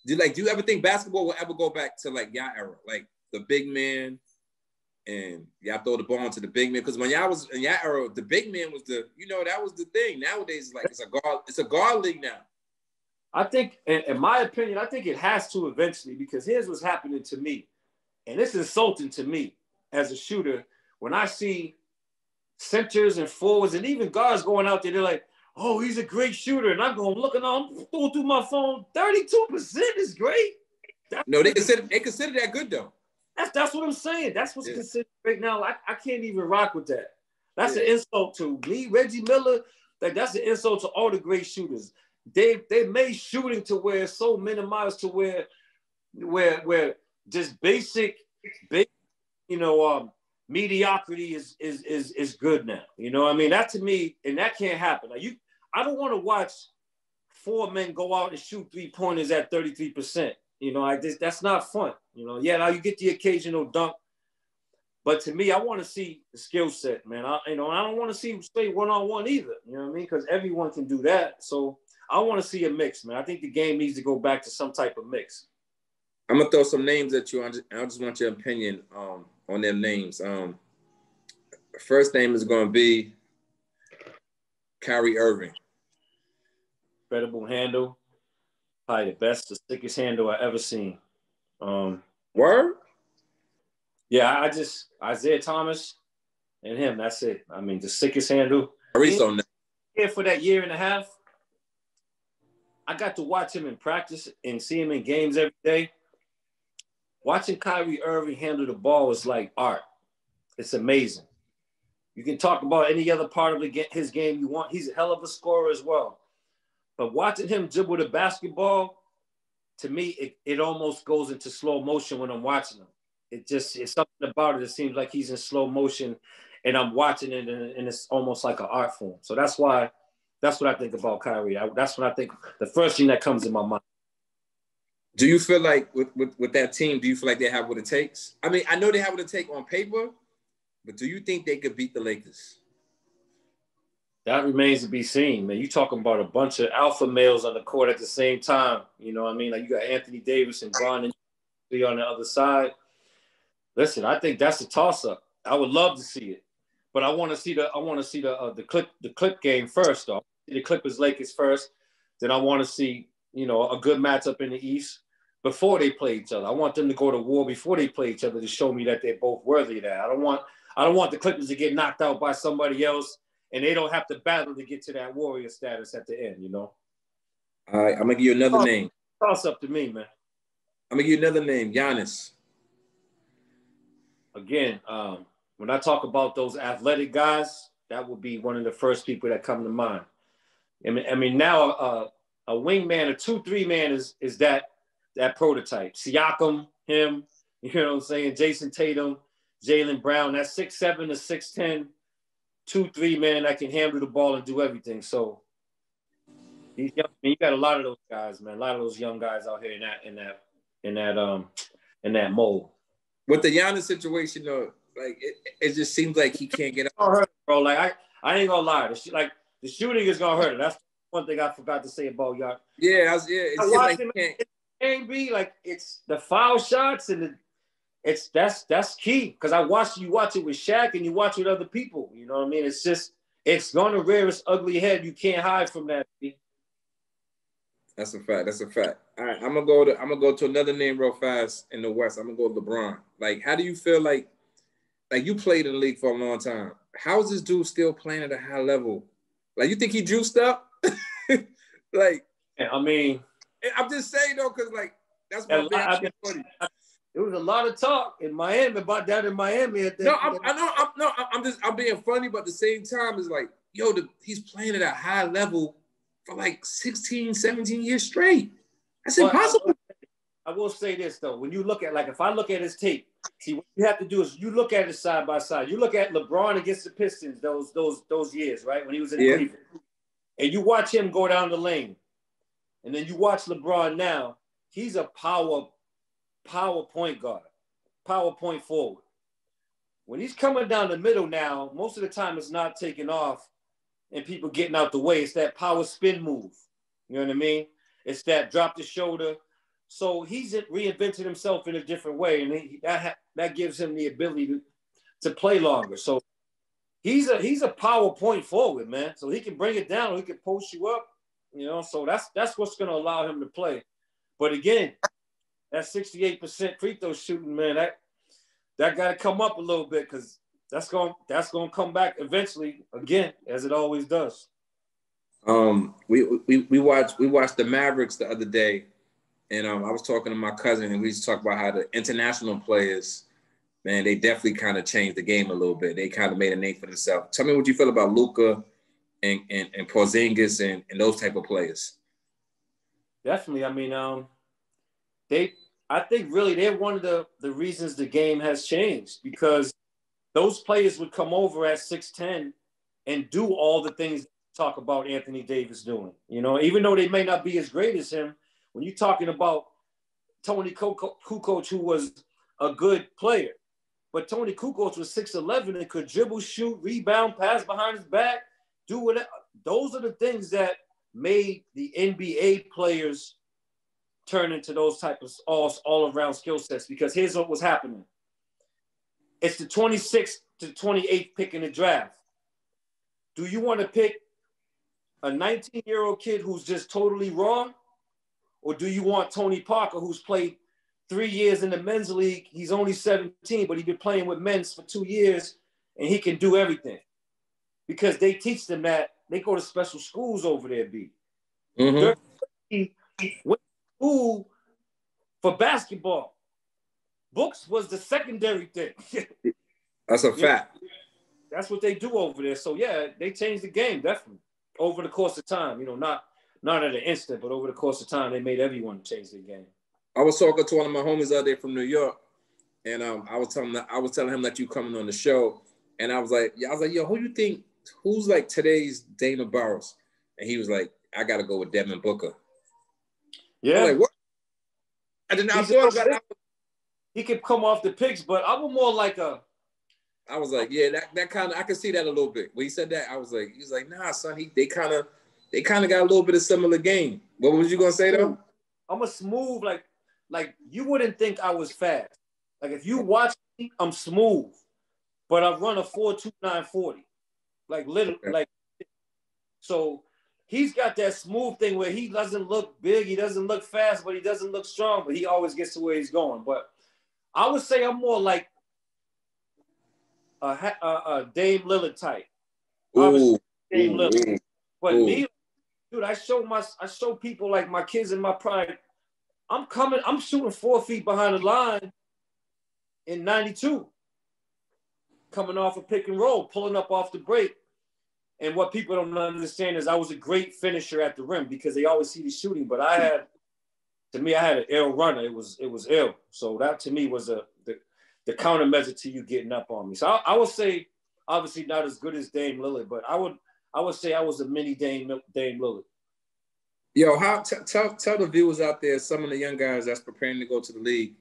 Do you ever think basketball will ever go back to like y'all era, like the big man, and y'all throw the ball into the big man? Because when y'all was in y'all era, the big man was that was the thing. Nowadays, it's like it's a guard league now. I think, in my opinion, I think it has to eventually, because here's what's happening to me. And it's insulting to me as a shooter when I see centers and forwards and even guards going out there, they're like, oh, he's a great shooter. And I'm going, looking on, I'm going through my phone, 32% is great. No, they consider that good though. That's what I'm saying. That's what's considered right now. I can't even rock with that. That's an insult to me, Reggie Miller. That's an insult to all the great shooters. They made shooting to where it's so minimized to where just basic, you know, mediocrity is good now. You know what I mean? That to me, and that can't happen. Like I don't want to watch 4 men go out and shoot 3-pointers at 33%. You know, that's not fun. You know, now you get the occasional dunk, but to me, I want to see the skill set, man. I don't want to see play one-on-one either. You know what I mean? Because everyone can do that. So I want to see a mix, man. I think the game needs to go back to some type of mix. I'm gonna throw some names at you. I just want your opinion on them names. First name is gonna be Kyrie Irving. Incredible handle. Probably the best, the sickest handle I ever seen. Word? Yeah, I just Isaiah Thomas and him. That's it. I mean, the sickest handle. On that. Here for that year and a half, I got to watch him in practice and see him in games every day. Watching Kyrie Irving handle the ball is like art. It's amazing. You can talk about any other part of his game you want. He's a hell of a scorer as well. But watching him dribble the basketball, to me, it almost goes into slow motion when I'm watching him. It's something about it. It seems like he's in slow motion, and I'm watching it, and it's almost like an art form. So that's what I think about Kyrie. That's what I think. The first thing that comes in my mind. Do you feel like with that team, do you feel like they have what it takes? I mean, I know they have what it takes on paper, but do you think they could beat the Lakers? That remains to be seen, man. You talking about a bunch of alpha males on the court at the same time. You know what I mean? Like you got Anthony Davis and Bron and on the other side. Listen, I think that's a toss-up. I would love to see it, but I want to see the clip game first, though. The Clippers Lakers first. Then I want to see a good matchup in the East before they play each other. I want them to go to war before they play each other to show me that they're both worthy of that. I don't want the Clippers to get knocked out by somebody else and they don't have to battle to get to that warrior status at the end, All right, I'm going to give you another name. Toss up to me, man. I'm going to give you another name, Giannis. Again, when I talk about those athletic guys, that would be one of the first people that come to mind. I mean now a wingman, a 2-3 man is that prototype. Siakam, him, you know what I'm saying? Jason Tatum, Jaylen Brown, that 6'7" to 6'10", 2-3 man that can handle the ball and do everything. So you got a lot of those guys, man. A lot of those young guys out here in that mold. With the Giannis situation, though, like it just seems like he can't get out. Bro, like I ain't gonna lie. The shooting is gonna hurt him. That's one thing I forgot to say about y'all. Yeah, it seems like he can't. Like it's the foul shots and that's key. Because you watch it with Shaq and you watch it with other people. You know what I mean? It's gonna rear its ugly head. You can't hide from that. That's a fact. All right, I'm gonna go to another name real fast in the West. I'm gonna go Lebron. Like, how do you feel like you played in the league for a long time? How is this dude still playing at a high level? Like, you think he juiced up? Like, I mean, I'm just saying though, because like that's my big funny. There was a lot of talk in Miami about that in Miami. I'm being funny, but at the same time, it's like, he's playing at a high level for like 16, 17 years straight. That's impossible. I will say this though, when you look at, like, if I look at his tape, see, what you have to do is you look at it side by side. You look at LeBron against the Pistons those years, right, when he was in Cleveland, and you watch him go down the lane, and then you watch LeBron now. He's a power point guard, power point forward. When he's coming down the middle now, most of the time it's not taking off and people getting out the way. It's that power spin move. You know what I mean? It's that drop the shoulder. So he's reinvented himself in a different way, and that gives him the ability to play longer. So he's a power point forward, man. So he can bring it down, or he can post you up, So that's what's going to allow him to play. But again, that 68% free throw shooting, man, that got to come up a little bit, because that's going to come back eventually again, as it always does. We watched the Mavericks the other day, and I was talking to my cousin, and we just talked about how the international players, man, they definitely kind of changed the game a little bit. They kind of made a name for themselves. Tell me what you feel about Luka and Porzingis and those type of players. Definitely. I mean, I think really they're one of the reasons the game has changed, because those players would come over at 6'10" and do all the things talk about Anthony Davis doing. Even though they may not be as great as him, when you're talking about Tony Kukoc, who was a good player, but Tony Kukoc was 6'11" and could dribble, shoot, rebound, pass behind his back, do whatever. Those are the things that made the NBA players turn into those type of all-around skill sets, because here's what was happening. It's the 26th to 28th pick in the draft. Do you want to pick a 19-year-old kid who's just totally raw, Or do you want Tony Parker, who's played 3 years in the men's league? He's only 17, but he's been playing with men's for 2 years, and he can do everything. Because they teach them that. They go to special schools over there, B. Mm-hmm. He went to school for basketball. Books was the secondary thing. That's a fact. That's what they do over there. So, yeah, they changed the game, definitely, over the course of time. You know, not at an instant, but over the course of time, they made everyone change their game. I was talking to one of my homies out there from New York, and I was telling him that you coming on the show, and I was like, yo, who you think, who's like today's Dana Barros? And he was like, I got to go with Devin Booker. Yeah. I'm like, what? I did not thought about it. He could come off the picks, but I was more like I was like, yeah, that kind of, I could see that a little bit. When he said that, he was like, nah, son, they kind of got a little bit of similar game. What was you gonna say though? I'm a smooth, like you wouldn't think I was fast. Like if you watch me, I'm smooth, but I run a 4.29 40, like literally, like so. He's got that smooth thing where he doesn't look big, he doesn't look fast, but he doesn't look strong, but he always gets to where he's going. But I would say I'm more like a Dame Lillard type. Ooh, Dame Lillard. Ooh. But me, dude, I show people like my kids in my prime. I'm shooting 4 feet behind the line in 92, coming off a pick and roll, pulling up off the break. And what people don't understand is I was a great finisher at the rim because they always see the shooting, but I had an ill runner. It was ill. So that to me was the countermeasure to you getting up on me. So I would say, obviously not as good as Dame Lillard, but I would say I was a mini Dame Lillard. Yo, tell the viewers out there, some of the young guys that's preparing to go to the league,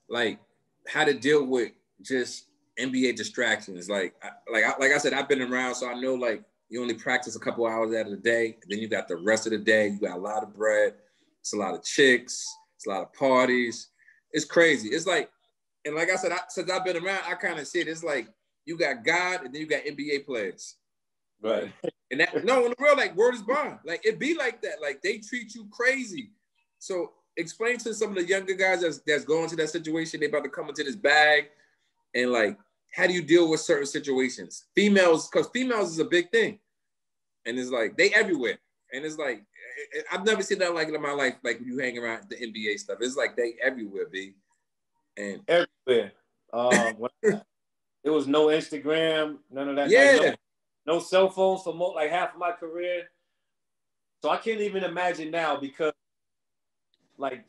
like how to deal with just NBA distractions. Like I said, I've been around, so I know like you only practice a couple hours out of the day. Then you got the rest of the day. You got a lot of bread. It's a lot of chicks. It's a lot of parties. It's crazy. It's like, and like I said, since I've been around, I kind of see it. It's like you got God and then you got NBA players. Right. And that, no, in the real, like word is bond. Like it be like that. Like they treat you crazy. So explain to some of the younger guys that's going to that situation. They about to come into this bag. And like, how do you deal with certain situations? Females, because females is a big thing. And it's like, they everywhere. And it's like, I've never seen that like in my life, like when you hang around the NBA stuff. It's like they everywhere, B. And everywhere. There was no Instagram, none of that. Yeah. Like, no cell phones for like half of my career. So I can't even imagine now because I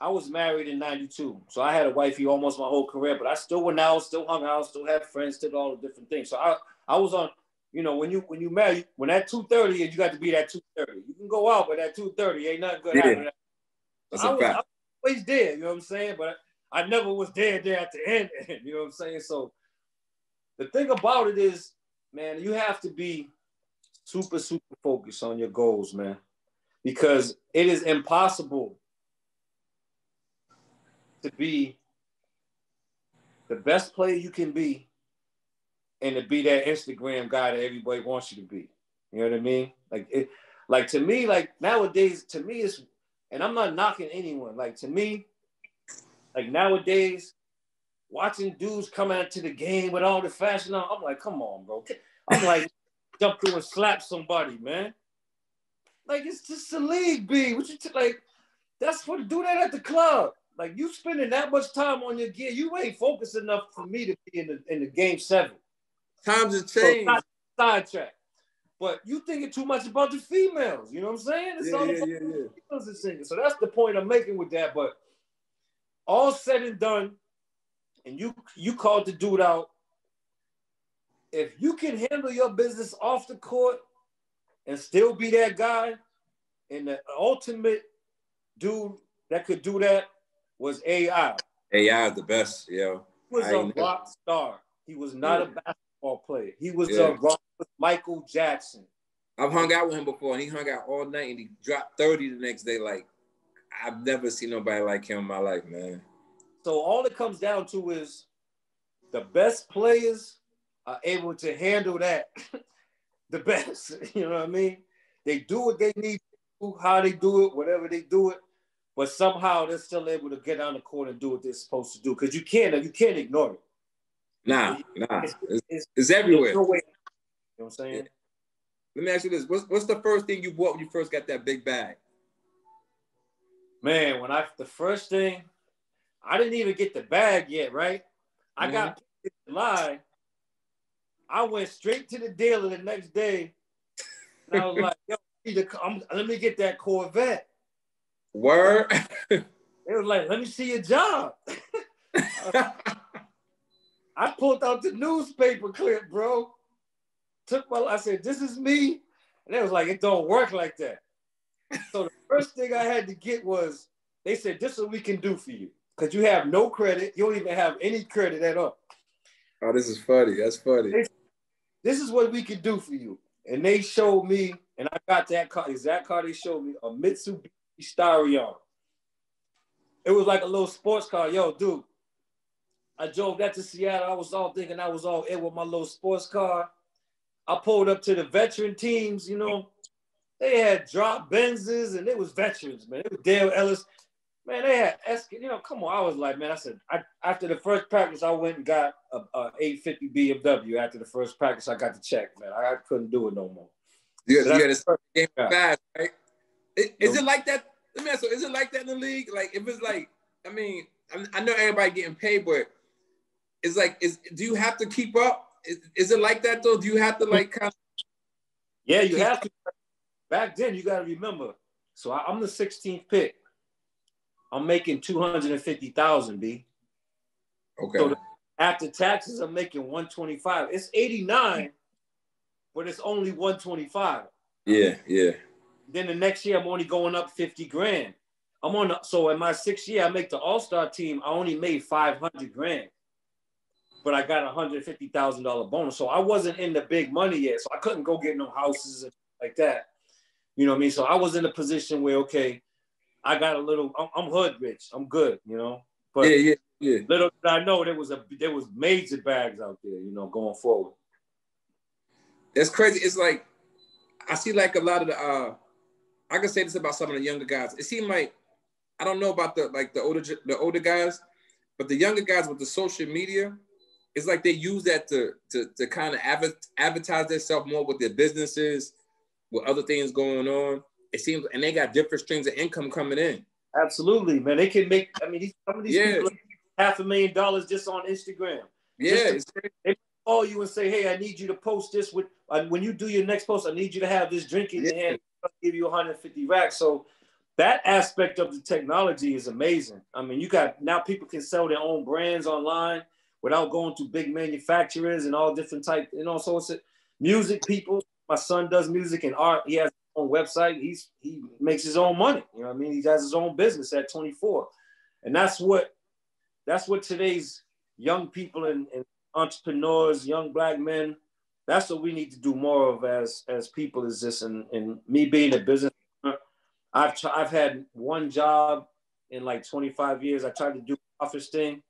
was married in 92. So I had a wifey almost my whole career, but I still went out, still hung out, still had friends, did all the different things. So I was on, you know, when you marry, when at 2:30, you got to be at 2:30. You can go out, but at 2:30, ain't nothing good happening. That's a fact. I was always there, you know what I'm saying? But I never was there at the end, you know what I'm saying? So the thing about it is, man, you have to be super, super focused on your goals, man, because it is impossible to be the best player you can be and to be that Instagram guy that everybody wants you to be. You know what I mean? Like to me, like nowadays, to me, it's, and I'm not knocking anyone. Like to me, like nowadays, watching dudes come out to the game with all the fashion on, I'm like, come on, bro. I'm like, jump through and slap somebody, man. Like, it's just a league, B. What you like? That's what, do that at the club. Like, you spending that much time on your gear, you ain't focused enough for me to be in the game 7. Times have changed. So not sidetrack. But you thinking too much about the females. You know what I'm saying? It's all about the females and singing. So that's the point I'm making with that. But all said and done, and you called the dude out, if you can handle your business off the court and still be that guy, and the ultimate dude that could do that was AI. AI is the best, yo. He was a rock star. He was not a basketball player. He was a rock with Michael Jackson. I've hung out with him before, and he hung out all night, and he dropped 30 the next day. Like, I've never seen nobody like him in my life, man. So all it comes down to is the best players are able to handle that the best. You know what I mean? They do what they need how they do it, whatever they do it, but somehow they're still able to get on the court and do what they're supposed to do. Because you can't ignore it. Nah. It's everywhere. No way. You know what I'm saying? Yeah. Let me ask you this. What's the first thing you bought when you first got that big bag? Man, the first thing, I didn't even get the bag yet, right? I got picked in July. I went straight to the dealer the next day, and I was like, yo, let me get that Corvette. Word? They was like, let me see your job. I pulled out the newspaper clip, bro. I said, this is me. And they was like, it don't work like that. So the first thing I had to get was, they said, this is what we can do for you. Because you have no credit. You don't even have any credit at all. Oh, this is funny. That's funny. This is what we can do for you. And they showed me, and I got that car, exact car they showed me, a Mitsubishi Starion. It was like a little sports car. Yo, dude, I drove that to Seattle. I was all thinking I was all in with my little sports car. I pulled up to the veteran teams, you know. They had drop Benzes, and it was veterans, man. It was Dale Ellis. Man, they had, you know, come on. I was like, man, I said, after the first practice, I went and got a 850 BMW. After the first practice, I got the check, man. I couldn't do it no more. You got to game fast, right? Is it like that? Let me ask you, is it like that in the league? Like, if it's like, I mean, I know everybody getting paid, but it's like, do you have to keep up? Is it like that, though? Do you have to, like, kind of? Yeah, you have to. Back then, you got to remember. So I'm the 16th pick. I'm making $250,000, B. Okay. So after taxes, I'm making $125. It's 89, but it's only $125. Yeah. Then the next year, I'm only going up 50 grand. So in my 6th year, I make the All-Star team. I only made 500 grand, but I got a $150,000 bonus. So I wasn't in the big money yet. So I couldn't go get no houses and like that. You know what I mean? So I was in a position where, okay, I got a little, I'm hood rich. I'm good, you know? But yeah. Little did I know there was major bags out there, you know, going forward. That's crazy. It's like, I see like a lot of the, I can say this about some of the younger guys. It seemed like, I don't know about the older guys, but the younger guys with the social media, it's like they use that to kind of advertise themselves more with their businesses, with other things going on. It seems, and they got different streams of income coming in. Absolutely, man. They can make, I mean, some of these people $500,000 just on Instagram. Yeah, they call you and say, hey, I need you to post this with, when you do your next post, I need you to have this drink in your hand. I'll give you 150 racks. So that aspect of the technology is amazing. I mean, now people can sell their own brands online without going to big manufacturers and all different types, you know, so it's music people. My son does music and art. He has his own website. He makes his own money. You know what I mean? He has his own business at 24. And that's what today's young people and entrepreneurs, young Black men, that's what we need to do more of as people is this. And me being a business owner, I've had one job in like 25 years. I tried to do the office thing.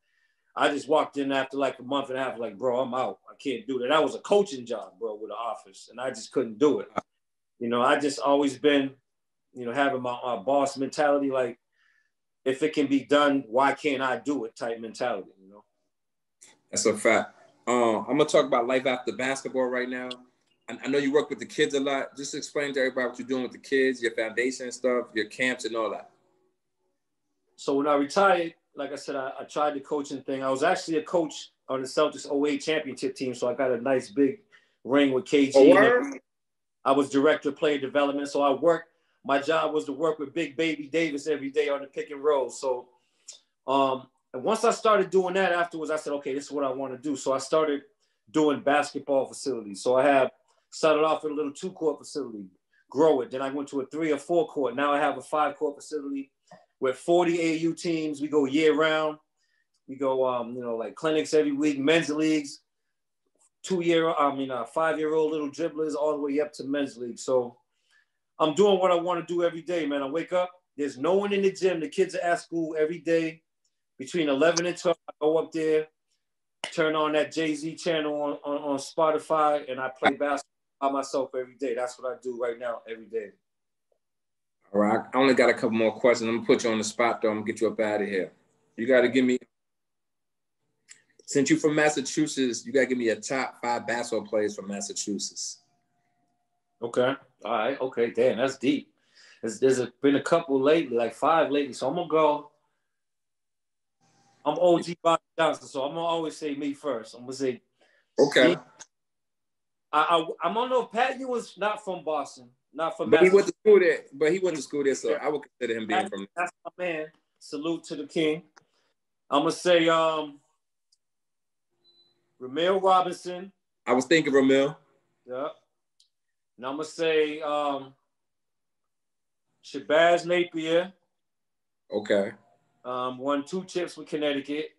I just walked in after like a month and a half, like, bro, I'm out. I can't do that. That was a coaching job, bro, with the office. And I just couldn't do it. You know, I just always been, you know, having my boss mentality, like, if it can be done, why can't I do it type mentality, you know? That's a fact. I'm going to talk about life after basketball right now. I know you work with the kids a lot. Just explain to everybody what you're doing with the kids, your foundation stuff, your camps and all that. So when I retired, like I said, I tried the coaching thing. I was actually a coach on the Celtics 08 championship team, so I got a nice big ring with KG. Oh, I was director of player development, so my job was to work with Big Baby Davis every day on the pick and roll. So and once I started doing that afterwards, I said, okay, this is what I want to do. So I started doing basketball facilities. So I started off with a little 2-court facility, grow it. Then I went to a 3 or 4 court. Now I have a 5-court facility with 40 AAU teams. We go year round. We go, you know, like clinics every week, men's leagues, 5-year-old little dribblers all the way up to men's league. So I'm doing what I want to do every day, man. I wake up, there's no one in the gym. The kids are at school every day. Between 11 and 12, I go up there, turn on that Jay-Z channel on Spotify, and I play basketball by myself every day. That's what I do right now, every day. All right, I only got a couple more questions. I'm gonna put you on the spot though. I'm gonna get you up out of here. You gotta give me, since you're from Massachusetts, you gotta give me a top 5 basketball players from Massachusetts. Okay. All right. Okay. Damn, that's deep. There's been a couple lately, like 5 lately. So I'm gonna go. I'm OG Bob Johnson, so I'm gonna always say me first. I'm gonna say. Okay. I don't know if Pat Ewing's not from Boston, not from But he went Massachusetts. to school there. But he went to school there, so I would consider him being from. That's my man. Salute to the king. I'm gonna say Ramil Robinson. I was thinking Ramil. Yeah. And I'm gonna say Shabazz Napier. Okay. Won 2 chips with Connecticut.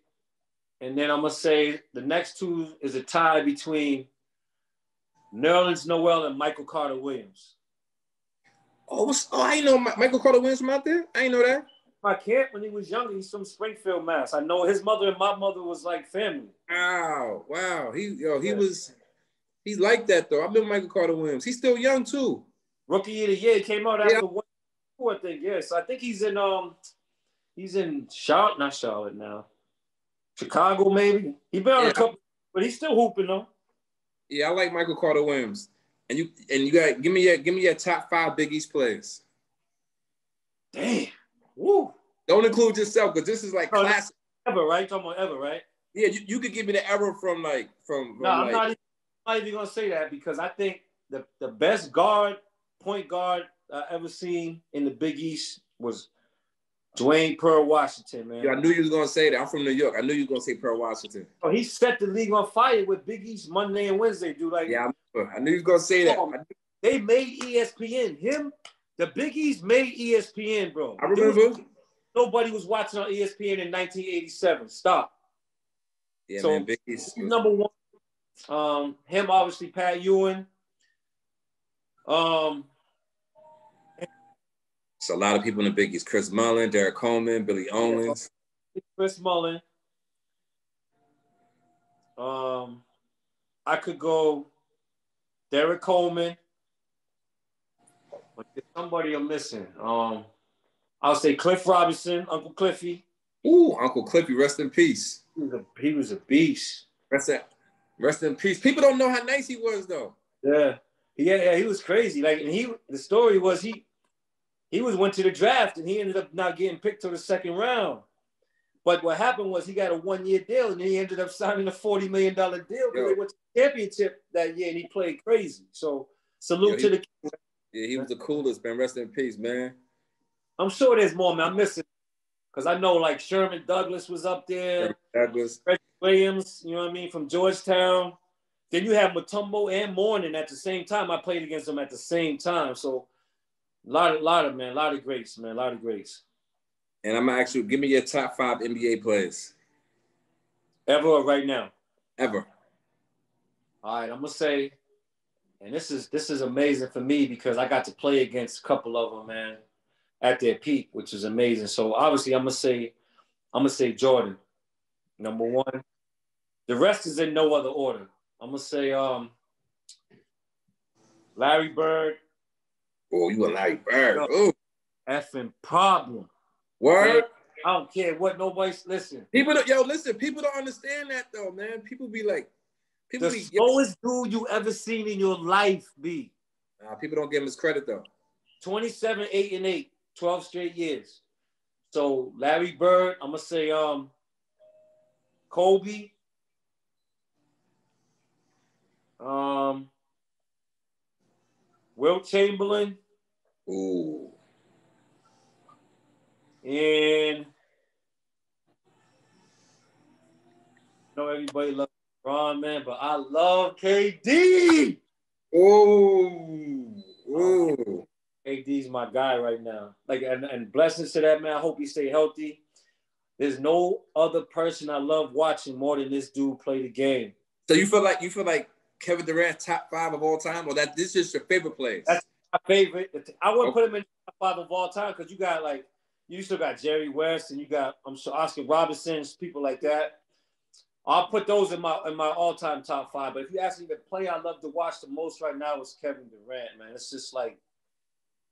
And then I'm gonna say the next 2 is a tie between Nerlens Noel and Michael Carter Williams. Oh, I ain't know Michael Carter Williams from out there. I ain't know that. My camp when he was young, he's from Springfield, Mass. I know his mother and my mother was like family. Wow. He's like that though. I remember Michael Carter Williams. He's still young too. Rookie of the year came out after 1 2, I think. Yes, I think he's in Charlotte, not Charlotte now. Chicago, maybe. He been on a couple, but he's still hooping though. Yeah, I like Michael Carter Williams. And you got give me your top 5 Big East players. Damn. Woo. Don't include yourself because this is like classic. Ever, right? Talking about ever, right? Yeah, you could give me the era from. No, I'm not even gonna say that because I think the best point guard I ever seen in the Big East was Dwayne Pearl Washington, man. Yeah, I knew you was gonna say that. I'm from New York. I knew you was gonna say Pearl Washington. Oh, he set the league on fire with Big East Monday and Wednesday, dude. Like, yeah, I knew you was gonna say that. They made ESPN. The Big East made ESPN, bro. I remember. Nobody was watching on ESPN in 1987. Stop. Yeah, so, man, Big East. Number 1. Him, obviously, Pat Ewing. It's a lot of people in the Big East. Chris Mullin, Derek Coleman, Billy Owens. Chris Mullin. I could go Derek Coleman. But there's somebody I'm missing. I'll say Cliff Robinson, Uncle Cliffy. Ooh, Uncle Cliffy, rest in peace. He was a beast. Rest in peace. People don't know how nice he was, though. Yeah, he was crazy. Like, and the story was he went to the draft and he ended up not getting picked till the 2nd round. But what happened was he got a 1-year deal and then he ended up signing a $40 million deal because they went to the championship that year and he played crazy. So salute to the king. Yeah, he was the coolest, man. Rest in peace, man. I'm sure there's more, man. I'm missing because I know like Sherman Douglas was up there. Douglas. Reggie Williams, you know what I mean, from Georgetown. Then you have Mutombo and Mourning at the same time. I played against them at the same time. So a lot of greats, man. A lot of greats. And I'm gonna ask you, give me your top 5 NBA players. Ever or right now? Ever. All right, I'm gonna say, and this is amazing for me because I got to play against a couple of them, man, at their peak, which is amazing. So obviously I'm gonna say Jordan, number 1. The rest is in no other order. I'm gonna say Larry Bird. Oh, you a Larry Bird. Oh, effing problem. Word. Man, I don't care what nobody's listen. People don't understand that though, man. People be like, the slowest dude you ever seen in your life, B. Nah, people don't give him his credit though. 27, 8 and 8, 12 straight years. So Larry Bird, I'm gonna say Kobe. Wilt Chamberlain. Ooh. And I know everybody loves LeBron, man, but I love KD. Ooh. KD's my guy right now. Like, and blessings to that man. I hope he stay healthy. There's no other person I love watching more than this dude play the game. So you feel like Kevin Durant top 5 of all time, or that this is your favorite players? That's my favorite. I wouldn't put him in top 5 of all time because you still got Jerry West and you got Oscar Robertson, people like that. I'll put those in my all-time top 5. But if you ask me the player I love to watch the most right now is Kevin Durant, man. It's just like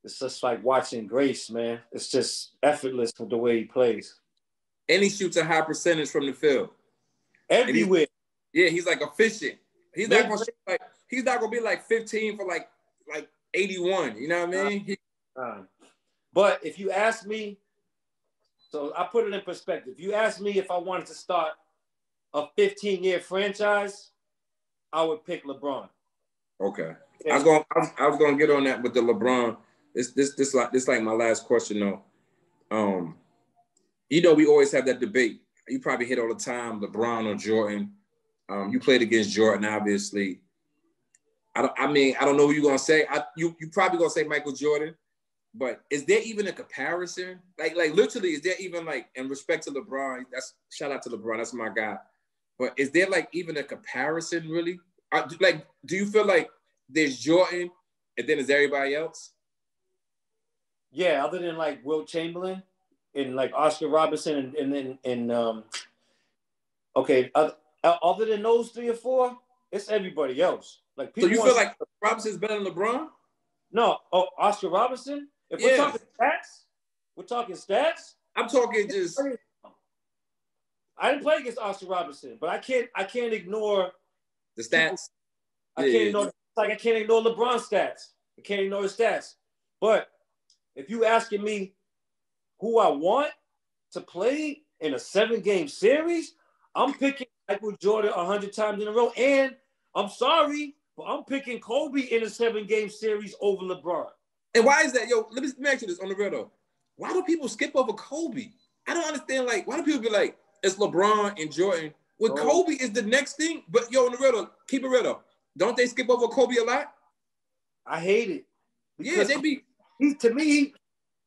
it's just like watching Grace, man. It's just effortless with the way he plays. And he shoots a high percentage from the field. Everywhere. He's like efficient. He's not gonna be like 15 for like 81. You know what I mean? But if you ask me, so I put it in perspective. If you ask me if I wanted to start a 15-year franchise, I would pick LeBron. Okay. I was gonna get on that with the LeBron. This like my last question though. You know, we always have that debate. You probably hit all the time, LeBron or Jordan. You played against Jordan, obviously. I don't know who you're gonna say. You probably gonna say Michael Jordan, but is there even a comparison? Like literally, is there even like in respect to LeBron? That's shout out to LeBron. That's my guy. But is there like even a comparison really? Do you feel like there's Jordan and then there's everybody else? Yeah, other than like Wilt Chamberlain and like Oscar Robertson other than those 3 or 4, it's everybody else. Like people. So you feel like Robinson's better than LeBron? No, Oscar Robertson. If we're talking stats. I'm talking just. I didn't play against Oscar Robertson, but I can't ignore the stats. I can't ignore LeBron's stats. I can't ignore his stats. But if you asking me who I want to play in a 7-game series, I'm picking Michael Jordan 100 times in a row. And I'm sorry, but I'm picking Kobe in a 7-game series over LeBron. And why is that? Yo, let me ask you this on the real though. Why do people skip over Kobe? I don't understand. Like, why do people be like, it's LeBron and Jordan? Well, Kobe is the next thing. But yo, on the real though, keep it real though. Don't they skip over Kobe a lot? I hate it. Yeah, they be. To me,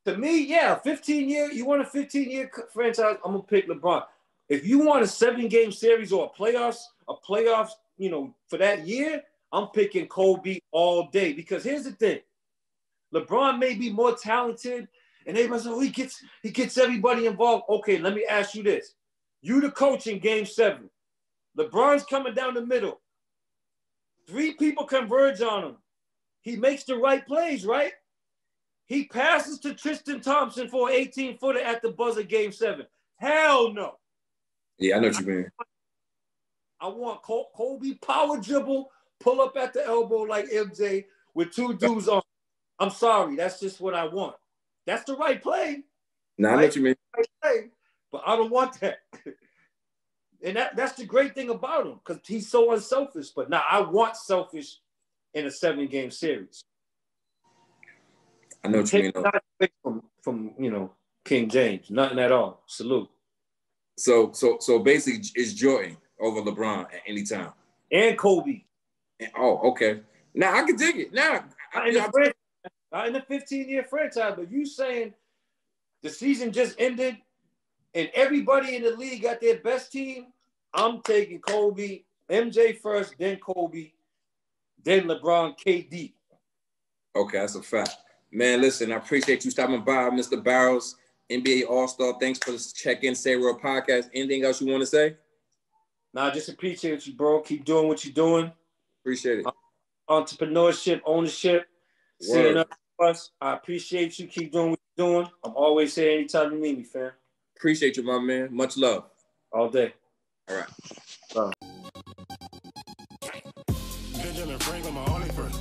yeah, 15-year. You want a 15-year franchise? I'm gonna pick LeBron. If you want a 7-game series or a playoffs, for that year, I'm picking Kobe all day. Because here's the thing: LeBron may be more talented, and everybody says, he gets everybody involved. Okay, let me ask you this: you the coach in Game 7, LeBron's coming down the middle. 3 people converge on him. He makes the right plays, right? He passes to Tristan Thompson for an 18-footer at the buzzer, Game 7. Hell no. Yeah, I know what you mean. I want Kobe power dribble, pull up at the elbow like MJ with 2 dudes on. I'm sorry, that's just what I want. That's the right play. Nah, I know what you mean. Right play, but I don't want that. And that's the great thing about him, because he's so unselfish. But now I want selfish in a 7-game series. I know what you mean. Not from King James, nothing at all. Salute. So basically, it's Jordan over LeBron at any time. And Kobe. Okay. Now I can dig it. Now in the 15-year franchise, but you saying the season just ended and everybody in the league got their best team, I'm taking Kobe, MJ first, then Kobe, then LeBron, KD. Okay, that's a fact. Man, listen, I appreciate you stopping by, Mr. Barros, NBA All-Star. Thanks for the check-in, Say Real podcast. Anything else you want to say? Nah, just appreciate you, bro. Keep doing what you're doing. Appreciate it. Entrepreneurship, ownership, seeing up to us. I appreciate you. Keep doing what you're doing. I'm always here anytime you need me, fam. Appreciate you, my man. Much love. All day. All right. Benjamin Franklin, my only friend.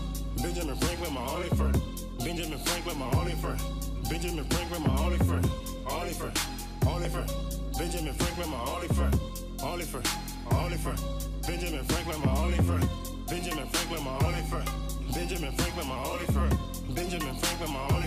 Benjamin Franklin, my only friend. Benjamin Franklin, my only friend. Benjamin Franklin, my only friend. Only friend. Only friend. Benjamin Franklin, my only friend. Only friend. Only friend. Benjamin Franklin, my only friend. Benjamin Franklin, my only friend. Benjamin Franklin, my only friend. Benjamin Franklin, my only friend.